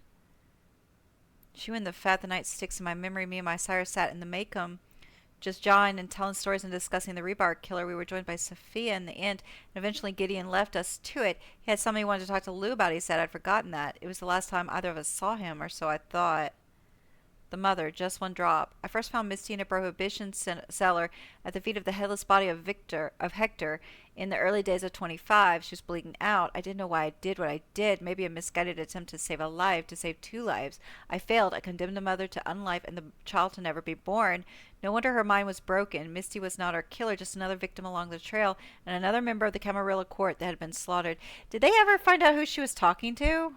Chewing the fat, the night sticks in my memory. Me and my sire sat in the Macomb, just jawing and telling stories and discussing the rebar killer. We were joined by Sophia in the end, and eventually Gideon left us to it. He had something he wanted to talk to Lou about. He said I'd forgotten that. It was the last time either of us saw him, or so I thought. The mother, just one drop. I first found Misty in a prohibition cellar at the feet of the headless body of Hector in the early days of 25. She was bleeding out. I didn't know why I did what I did. Maybe a misguided attempt to save a life, to save two lives. I failed. I condemned the mother to unlife and the child to never be born. No wonder her mind was broken. Misty was not our killer, just another victim along the trail, and another member of the Camarilla court that had been slaughtered. Did they ever find out who she was talking to?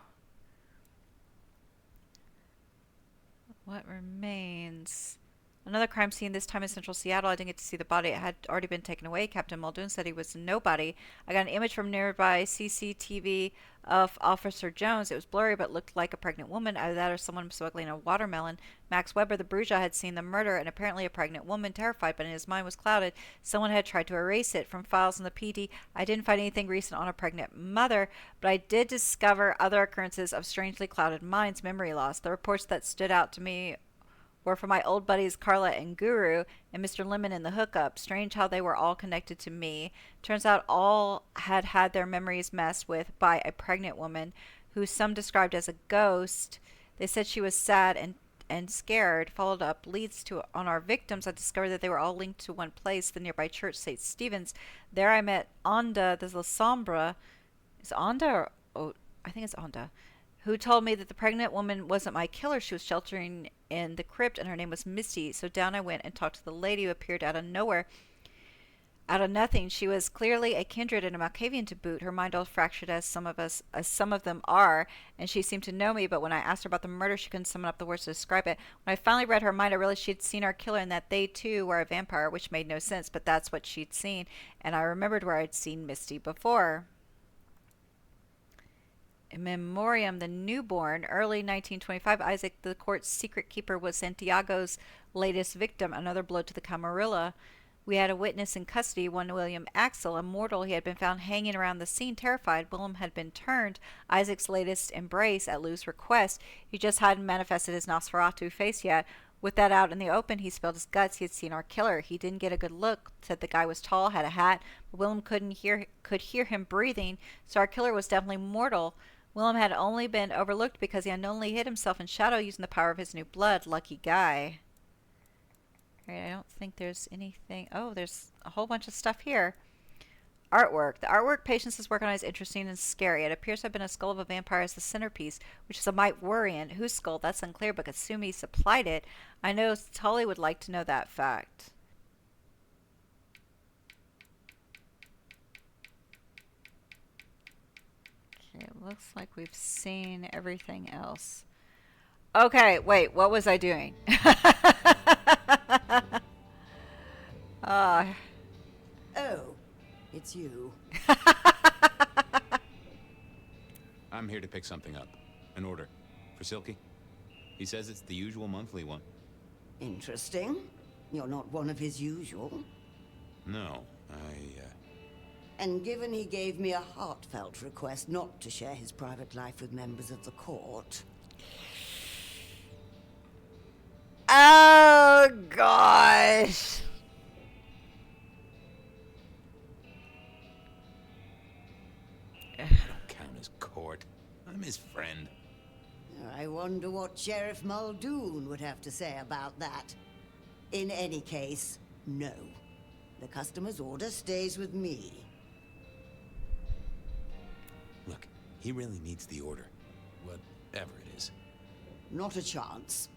What remains? Another crime scene, this time in central Seattle. I didn't get to see the body. It had already been taken away. Captain Muldoon said he was nobody. I got an image from nearby CCTV of Officer Jones. It was blurry but looked like a pregnant woman. Either that or someone smuggling a watermelon. Max Weber, the Bruja, had seen the murder and apparently a pregnant woman, terrified, but his mind was clouded. Someone had tried to erase it from files in the PD. I didn't find anything recent on a pregnant mother, but I did discover other occurrences of strangely clouded minds, memory loss. The reports that stood out to me were from my old buddies Carla and Guru and Mr. Lemon in the hookup. Strange how they were all connected to me. Turns out all had had their memories messed with by a pregnant woman who some described as a ghost. They said she was sad and scared. Followed up leads to on our victims. I discovered that they were all linked to one place, the nearby church, St. Stephen's. There I met Onda, the La Sombra. Is Onda or... Oh, I think it's Onda. Who told me that the pregnant woman wasn't my killer. She was sheltering in the crypt, and her name was Misty. So down I went and talked to the lady who appeared out of nowhere, out of nothing. She was clearly a kindred and a Malkavian to boot. Her mind all fractured as some of them are, and she seemed to know me, but when I asked her about the murder, she couldn't summon up the words to describe it. When I finally read her mind, I realized she'd seen our killer and that they, too, were a vampire, which made no sense, but that's what she'd seen, and I remembered where I'd seen Misty before. In memoriam, the newborn, early 1925, Isaac, the court's secret keeper, was Santiago's latest victim, another blow to the Camarilla. We had a witness in custody, one William Axel, a mortal. He had been found hanging around the scene, terrified. Willem had been turned, Isaac's latest embrace, at Lou's request. He just hadn't manifested his Nosferatu face yet. With that out in the open, he spilled his guts. He had seen our killer. He didn't get a good look. Said the guy was tall, had a hat, but Willem could hear him breathing, so our killer was definitely mortal. Willem had only been overlooked because he unknowingly hid himself in shadow using the power of his new blood. Lucky guy. Alright, I don't think there's anything. Oh, there's a whole bunch of stuff here. Artwork. The artwork Patience's work on is interesting and scary. It appears to have been a skull of a vampire as the centerpiece, which is a mite worrying. Whose skull? That's unclear, but Katsumi supplied it. I know Tully would like to know that fact. Okay, it looks like we've seen everything else. Okay, wait, what was I doing? Oh, it's you. I'm here to pick something up. An order. For Silky. He says it's the usual monthly one. Interesting. You're not one of his usual. No, And given he gave me a heartfelt request not to share his private life with members of the court... Oh, gosh. I don't count as court. I'm his friend. I wonder what Sheriff Muldoon would have to say about that. In any case, no. The customer's order stays with me. Look, he really needs the order. Whatever it is. Not a chance.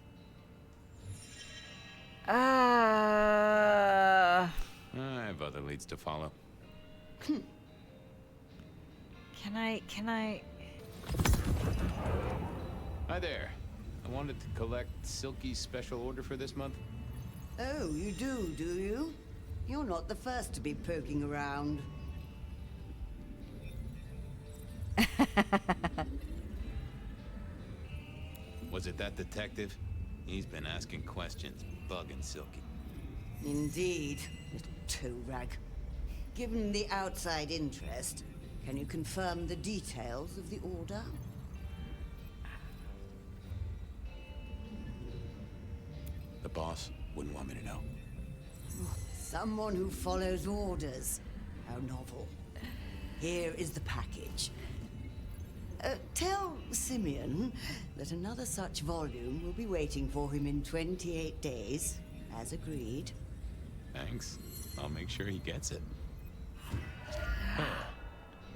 I have other leads to follow. Can I... Hi there. I wanted to collect Silky's special order for this month. Oh, you do you? You're not the first to be poking around. Was it that detective? He's been asking questions, bugging Silky. Indeed, little toe rag. Given the outside interest, can you confirm the details of the order? The boss wouldn't want me to know. Someone who follows orders. How novel. Here is the package. Tell Simeon that another such volume will be waiting for him in 28 days, as agreed. Thanks. I'll make sure he gets it. Oh.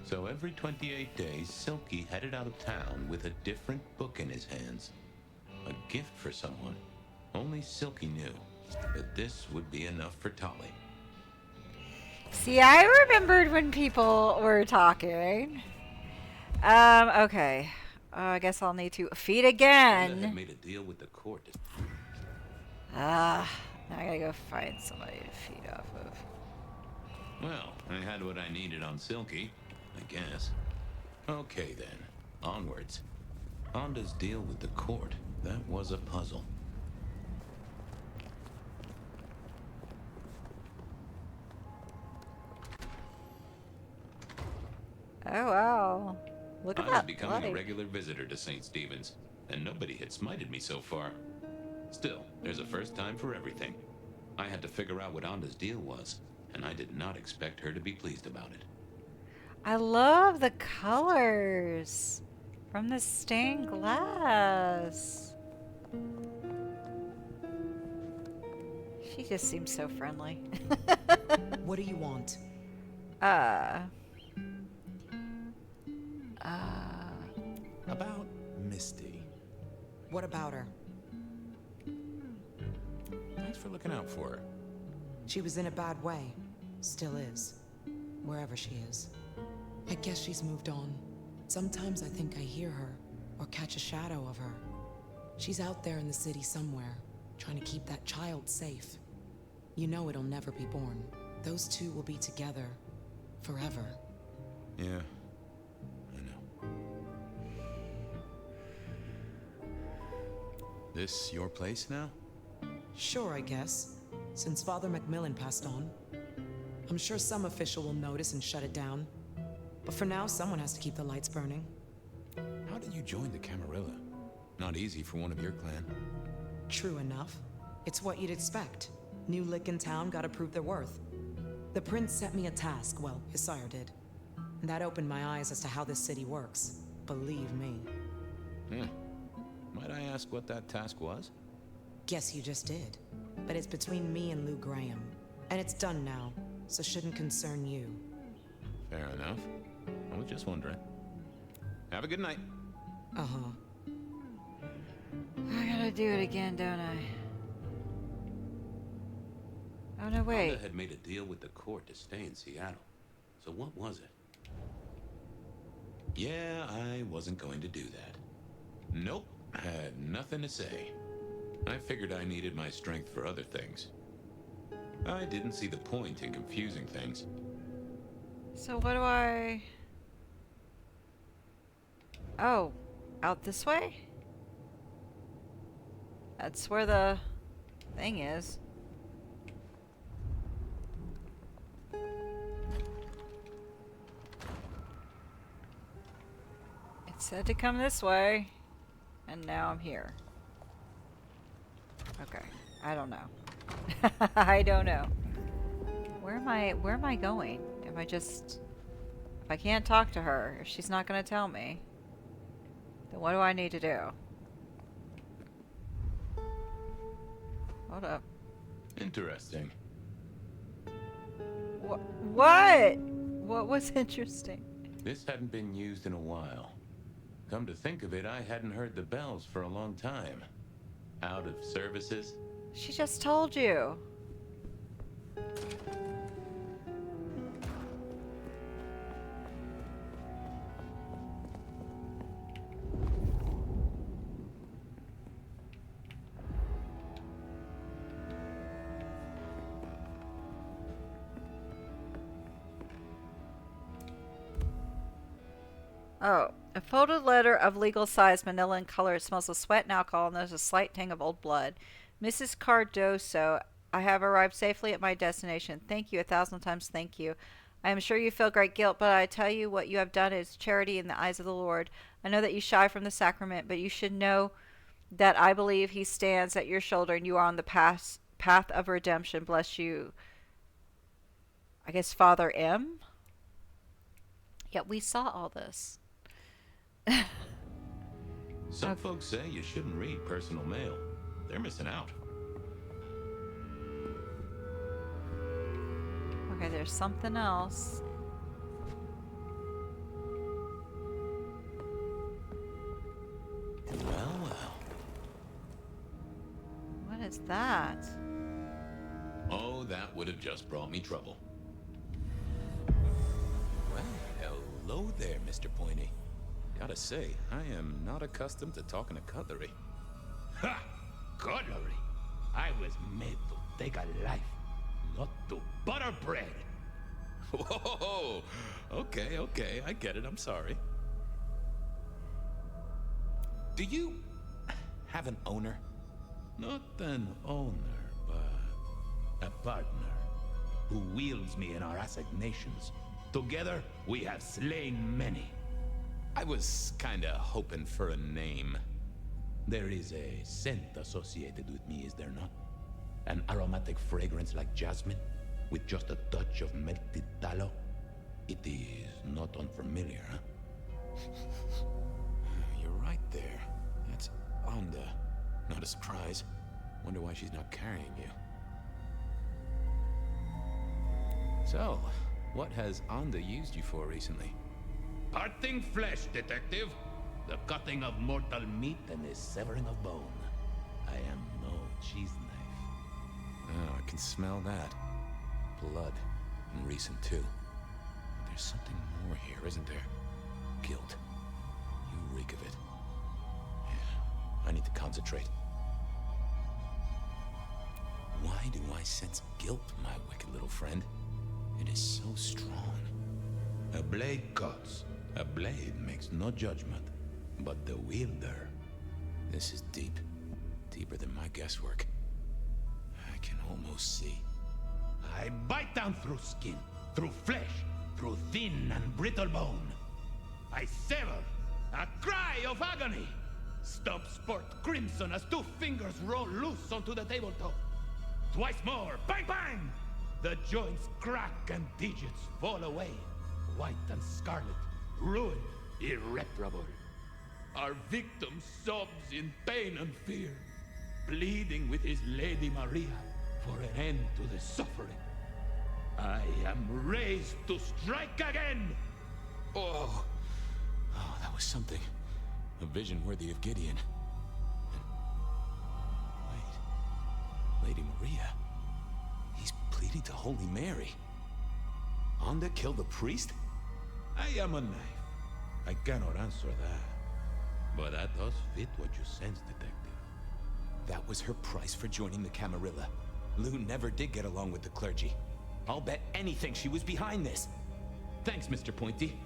So every 28 days, Silky headed out of town with a different book in his hands. A gift for someone. Only Silky knew that this would be enough for Tolly. See, I remembered when people were talking. Okay. I guess I'll need to feed again. Had made a deal with the court. Now I gotta go find somebody to feed off of. Well, I had what I needed on Silky, I guess. Okay then, onwards. Honda's deal with the court. That was a puzzle. Oh wow. Look at I that was becoming bloody. a regular visitor to St. Stephen's, and nobody had smited me so far. Still, there's a first time for everything. I had to figure out what Honda's deal was, and I did not expect her to be pleased about it. I love the colors from the stained glass. She just seems so friendly. What do you want? About Misty. What about her? Thanks for looking out for her. She was in a bad way. Still is. Wherever she is. I guess she's moved on. Sometimes I think I hear her, or catch a shadow of her. She's out there in the city somewhere, trying to keep that child safe. You know it'll never be born. Those two will be together. Forever. Yeah, I know. this your place now? Sure, I guess. Since Father Macmillan passed on. I'm sure some official will notice and shut it down. But for now, someone has to keep the lights burning. How did you join the Camarilla? Not easy for one of your clan. True enough. It's what you'd expect. New lick in town gotta prove their worth. The prince set me a task, well, his sire did. And that opened my eyes as to how this city works. Believe me. Might I ask what that task was? Guess you just did. But it's between me and Lou Graham. And it's done now, so shouldn't concern you. Fair enough. I was just wondering. Have a good night. Uh-huh. I gotta do it again, don't I? Oh, no, wait. Honda had made a deal with the court to stay in Seattle. So what was it? Yeah, I wasn't going to do that. Nope, had nothing to say. I figured I needed my strength for other things. I didn't see the point in confusing things. So what do I... Oh, out this way? That's where the thing is. It said to come this way, and now I'm here. Okay, I don't know. I don't know. Where am I going? If I can't talk to her, if she's not gonna tell me, then what do I need to do? Hold up. Interesting. What? What was interesting? This hadn't been used in a while. Come to think of it, I hadn't heard the bells for a long time. Out of services? She just told you. Oh, a folded letter of legal size, manila in color. It smells of sweat and alcohol, and there's a slight tang of old blood. Mrs. Cardoso, I have arrived safely at my destination. Thank you, 1,000 times thank you. I am sure you feel great guilt, but I tell you what you have done is charity in the eyes of the Lord. I know that you shy from the sacrament, but you should know that I believe he stands at your shoulder and you are on the path of redemption. Bless you. I guess Father M? Yeah, we saw all this. Some folks say you shouldn't read personal mail. They're missing out. Okay, there's something else. Well, well. What is that? Oh, that would have just brought me trouble. Well, hello there, Mr. Pointy. Gotta say, I am not accustomed to talking to cutlery. Ha! Cutlery! I was made to take a life, not to butter bread. Whoa! Okay, I get it, I'm sorry. Do you have an owner? Not an owner, but a partner who wields me in our assignations. Together, we have slain many. I was kinda hoping for a name. There is a scent associated with me, is there not? An aromatic fragrance like jasmine, with just a touch of melted tallow. It is not unfamiliar, huh? You're right there. That's Onda. Not a surprise. Wonder why she's not carrying you. So, what has Onda used you for recently? Parting flesh, detective. The cutting of mortal meat and the severing of bone. I am no cheese knife. Oh, I can smell that. Blood. And recent, too. But there's something more here, isn't there? Guilt. You reek of it. Yeah, I need to concentrate. Why do I sense guilt, my wicked little friend? It is so strong. A blade cuts. A blade makes no judgment. But the wielder... This is deep. deeper than my guesswork. I can almost see. I bite down through skin, through flesh, through thin and brittle bone. I sever, a cry of agony. Stumps spurt crimson as 2 fingers roll loose onto the tabletop. Twice more, bang bang! The joints crack and digits fall away. White and scarlet, ruined, irreparable. Our victim sobs in pain and fear, pleading with his Lady Maria for an end to the suffering. I am raised to strike again! Oh, that was something. A vision worthy of Gideon. Wait, Lady Maria. He's pleading to Holy Mary. Onda killed the priest? I am a knife. I cannot answer that. But that does fit what you sense, Detective. That was her price for joining the Camarilla. Lou never did get along with the clergy. I'll bet anything she was behind this. Thanks, Mr. Pointy.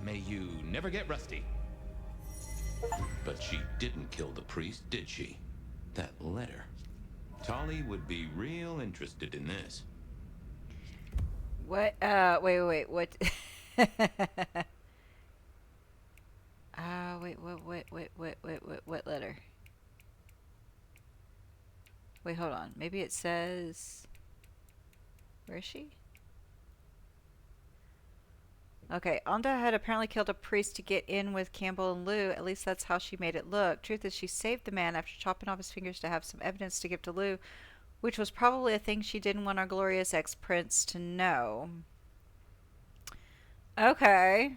May you never get rusty. But she didn't kill the priest, did she? That letter. Tolly would be real interested in this. What? Wait, what? What letter? Wait, hold on. Maybe it says... Where is she? Okay, Onda had apparently killed a priest to get in with Campbell and Lou. At least that's how she made it look. Truth is, she saved the man after chopping off his fingers to have some evidence to give to Lou, which was probably a thing she didn't want our glorious ex-prince to know. Okay.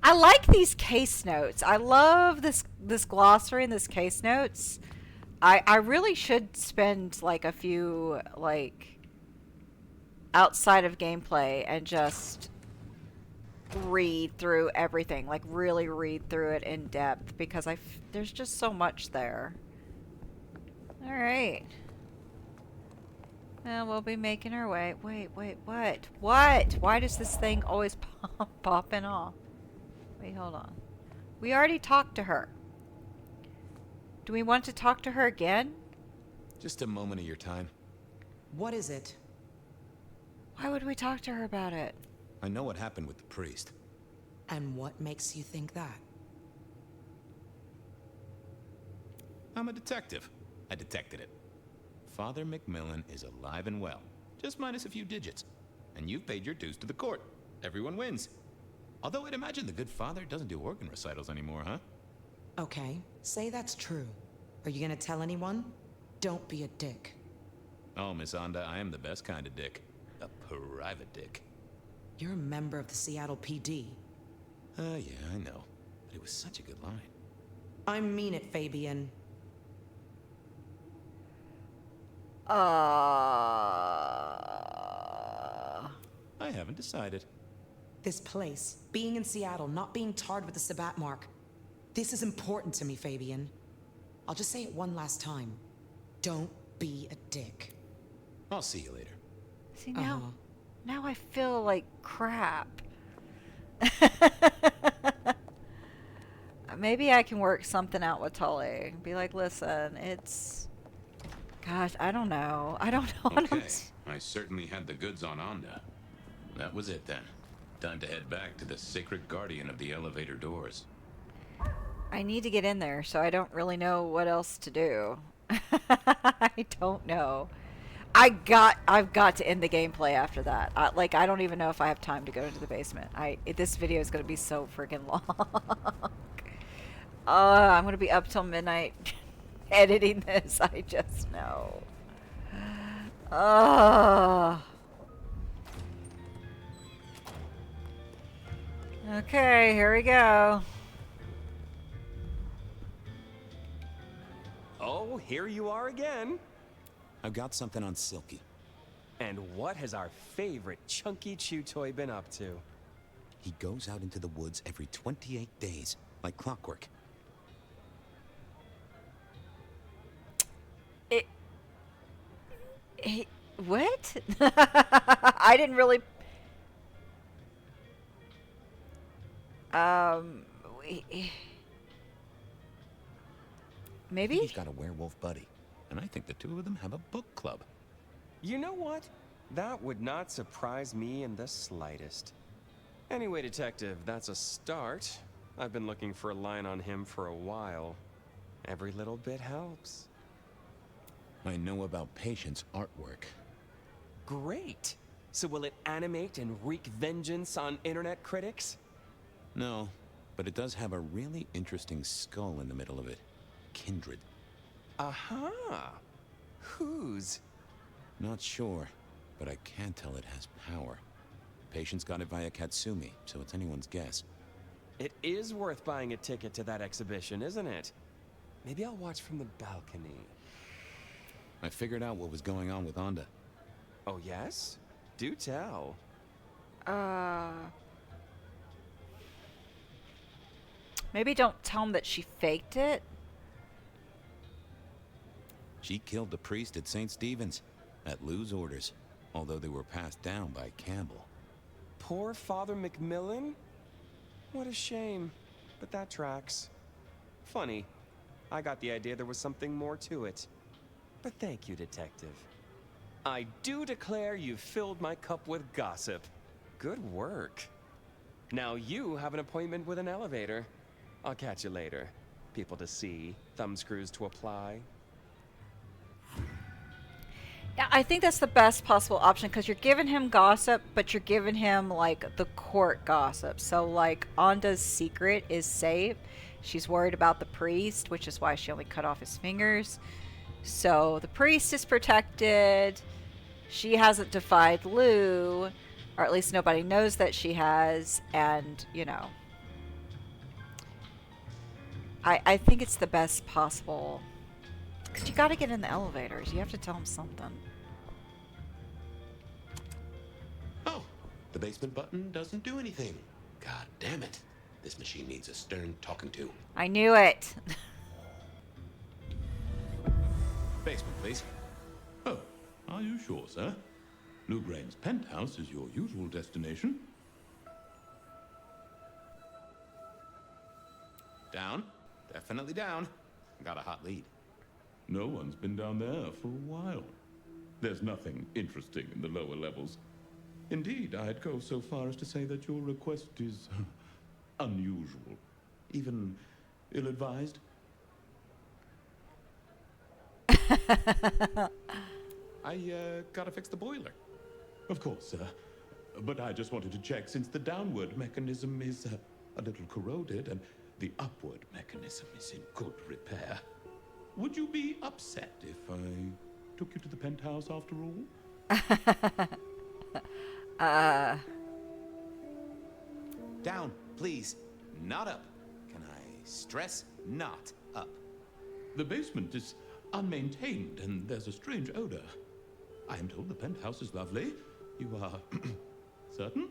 I like these case notes. I love this glossary and this case notes. I really should spend like a few like outside of gameplay and just read through everything, like really read through it in depth, because there's just so much there. All right. Well, we'll be making our way. Wait, what? Why does this thing always popping off? Wait, hold on. We already talked to her. Do we want to talk to her again? Just a moment of your time. What is it? Why would we talk to her about it? I know what happened with the priest. And what makes you think that? I'm a detective. I detected it. Father McMillan is alive and well, just minus a few digits. And you've paid your dues to the court. Everyone wins. Although I'd imagine the good father doesn't do organ recitals anymore, huh? Okay, say that's true. Are you gonna tell anyone? Don't be a dick. Oh, Miss Onda, I am the best kind of dick. A private dick. You're a member of the Seattle PD. Yeah, I know. But it was such a good line. I mean it, Fabian. I haven't decided. This place, being in Seattle, not being tarred with the Sabat mark. This is important to me, Fabian. I'll just say it one last time. Don't be a dick. I'll see you later. See, now I feel like crap. Maybe I can work something out with Tully. Be like, listen, it's... Gosh, I don't know. Okay, I certainly had the goods on Onda. That was it then. Time to head back to the sacred guardian of the elevator doors. I need to get in there, so I don't really know what else to do. I don't know. I've got to end the gameplay after that. I don't even know if I have time to go into the basement. This video is going to be so freaking long. I'm going to be up till midnight editing this. I just know. Okay, here we go. Oh, here you are again. I've got something on Silky. And what has our favorite chunky chew toy been up to? He goes out into the woods every 28 days, like clockwork. What? I didn't really... Maybe? He's got a werewolf buddy, and I think the two of them have a book club. You know what? That would not surprise me in the slightest. Anyway, Detective, that's a start. I've been looking for a line on him for a while. Every little bit helps. I know about Patience artwork. Great! So will it animate and wreak vengeance on internet critics? No, but it does have a really interesting skull in the middle of it. Kindred. Aha! Whose? Not sure, but I can tell it has power. Patience got it via Katsumi, so it's anyone's guess. It is worth buying a ticket to that exhibition, isn't it? Maybe I'll watch from the balcony. I figured out what was going on with Onda. Oh, yes? Do tell. Maybe don't tell him that she faked it. She killed the priest at St. Stephen's, at Lou's orders, although they were passed down by Campbell. Poor Father Macmillan? What a shame, but that tracks. Funny, I got the idea there was something more to it. But thank you, Detective. I do declare you've filled my cup with gossip. Good work. Now you have an appointment with an elevator. I'll catch you later. People to see, thumbscrews to apply. Yeah, I think that's the best possible option because you're giving him gossip, but you're giving him like the court gossip. So like Onda's secret is safe. She's worried about the priest, which is why she only cut off his fingers. So the priest is protected. She hasn't defied Lou, or at least nobody knows that she has. And, you know, I think it's the best possible. Because you got to get in the elevators. You have to tell them something. Oh, the basement button doesn't do anything. God damn it. This machine needs a stern talking to. I knew it. Basement, please. Oh, are you sure, sir? Lou Graham's penthouse is your usual destination. Down? Definitely down. Got a hot lead. No one's been down there for a while. There's nothing interesting in the lower levels. Indeed, I'd go so far as to say that your request is unusual, even ill-advised. I gotta fix the boiler. Of course, sir. But I just wanted to check since the downward mechanism is a little corroded and the upward mechanism is in good repair. Would you be upset if I took you to the penthouse after all? Down, please. Not up. Can I stress not up? The basement is unmaintained and there's a strange odor. I am told the penthouse is lovely. You are certain?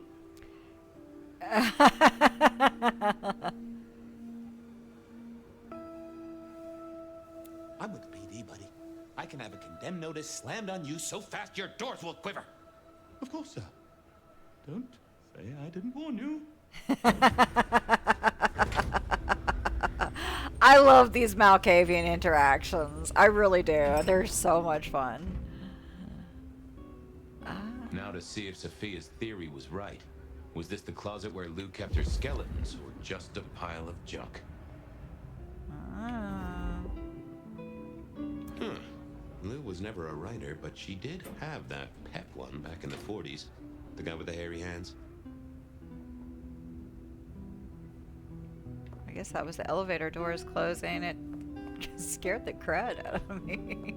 I'm with the PD, buddy. I can have a condemned notice slammed on you so fast your doors will quiver. Of course, sir. Don't say I didn't warn you. I love these Malkavian interactions. I really do. They're so much fun. Now to see if Sophia's theory was right. Was this the closet where Lou kept her skeletons, or just a pile of junk? Lou was never a writer, but she did have that pet one back in the 40s. The guy with the hairy hands. I guess that was the elevator doors closing. It scared the crud out of me.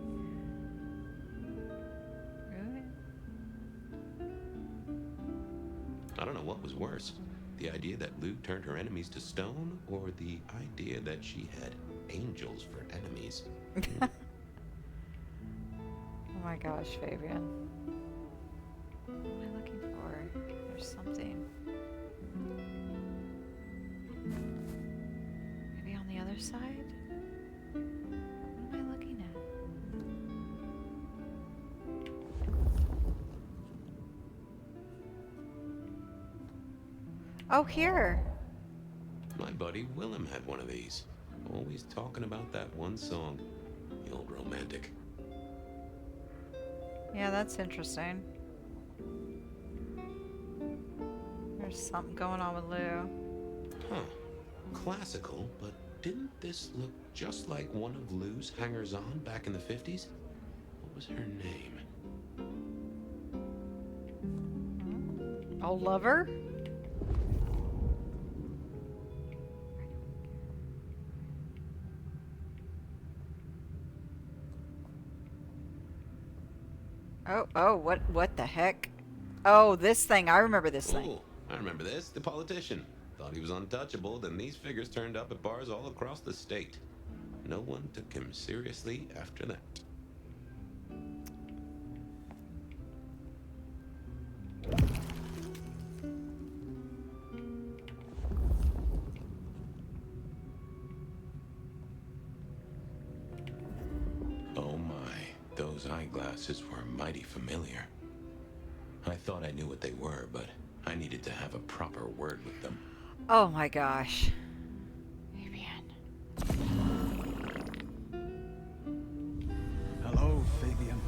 Really? I don't know what was worse. The idea that Lou turned her enemies to stone, or the idea that she had angels for enemies. Oh my gosh, Fabian. What am I looking for? There's something. Maybe on the other side? What am I looking at? Oh, here. My buddy Willem had one of these. Always talking about that one song. The old romantic. Yeah, that's interesting. There's something going on with Lou. Huh. Classical, but didn't this look just like one of Lou's hangers-on back in the 50s? What was her name? Old lover? Oh, what the heck? Oh, this thing. I remember this thing. Oh, I remember this. The politician. Thought he was untouchable, then these figures turned up at bars all across the state. No one took him seriously after that. Oh my, those eyeglasses were mighty familiar. I thought I knew what they were, but I needed to have a proper word with them. Oh my gosh. Hello, Fabian,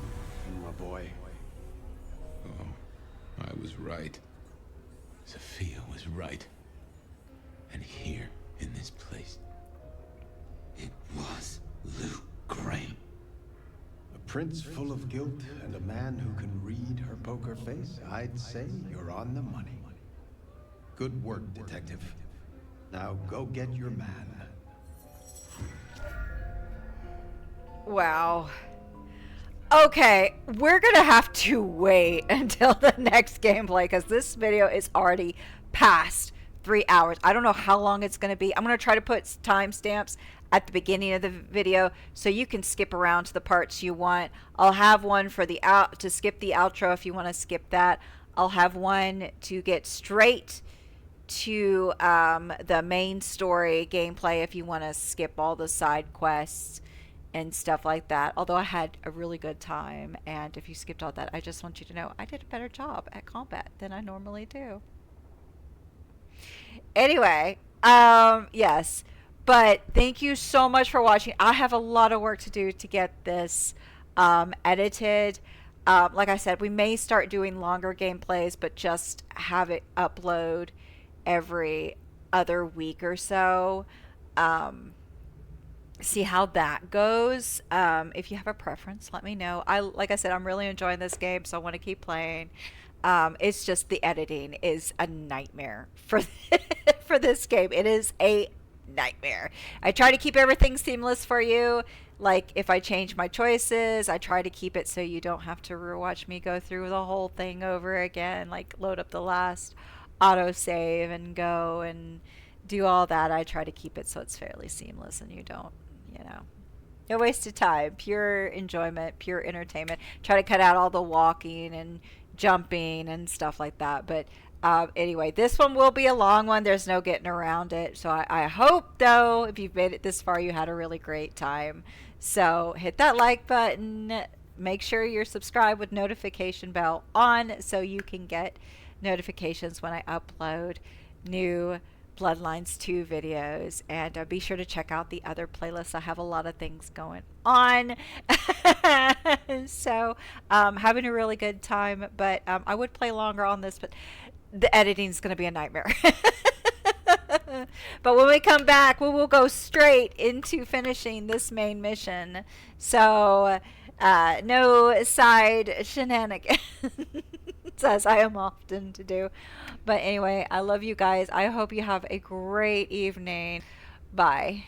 my boy. Oh, I was right. Sophia was right. And here, in this place, it was Luke Graham. A prince full of guilt and a man who can read her poker face. I'd say you're on the money. Good work, detective. Now go get your man. Wow. Okay, we're gonna have to wait until the next gameplay because this video is already past 3 hours. I don't know how long it's gonna be. I'm gonna try to put timestamps at the beginning of the video so you can skip around to the parts you want. I'll have one for the to skip the outro if you want to skip that. I'll have one to get straight to the main story gameplay if you want to skip all the side quests and stuff like that. Although I had a really good time, and if you skipped all that, I just want you to know I did a better job at combat than I normally do. Anyway, yes, but thank you so much for watching. I have a lot of work to do to get this edited. Like I said, we may start doing longer gameplays, but just have it upload every other week or so. See how that goes. If you have a preference, let me know. Like I said, I'm really enjoying this game, so I want to keep playing. It's just the editing is a nightmare for for this game. It is a nightmare. I try to keep everything seamless for you. Like if I change my choices, I try to keep it so you don't have to rewatch me go through the whole thing over again, like load up the last autosave and go and do all that. I try to keep it so it's fairly seamless and you don't, you know, no waste of time, pure enjoyment, pure entertainment. Try to cut out all the walking and jumping and stuff like that. But anyway, this one will be a long one. There's no getting around it. So I hope, though, if you've made it this far, you had a really great time. So hit that like button. Make sure you're subscribed with notification bell on so you can get notifications when I upload new Bloodlines 2 videos. And be sure to check out the other playlists. I have a lot of things going on. So having a really good time, but I would play longer on this, but the editing is going to be a nightmare. But when we come back, we will go straight into finishing this main mission. So no side shenanigans as I am often to do. But anyway, I love you guys. I hope you have a great evening. Bye.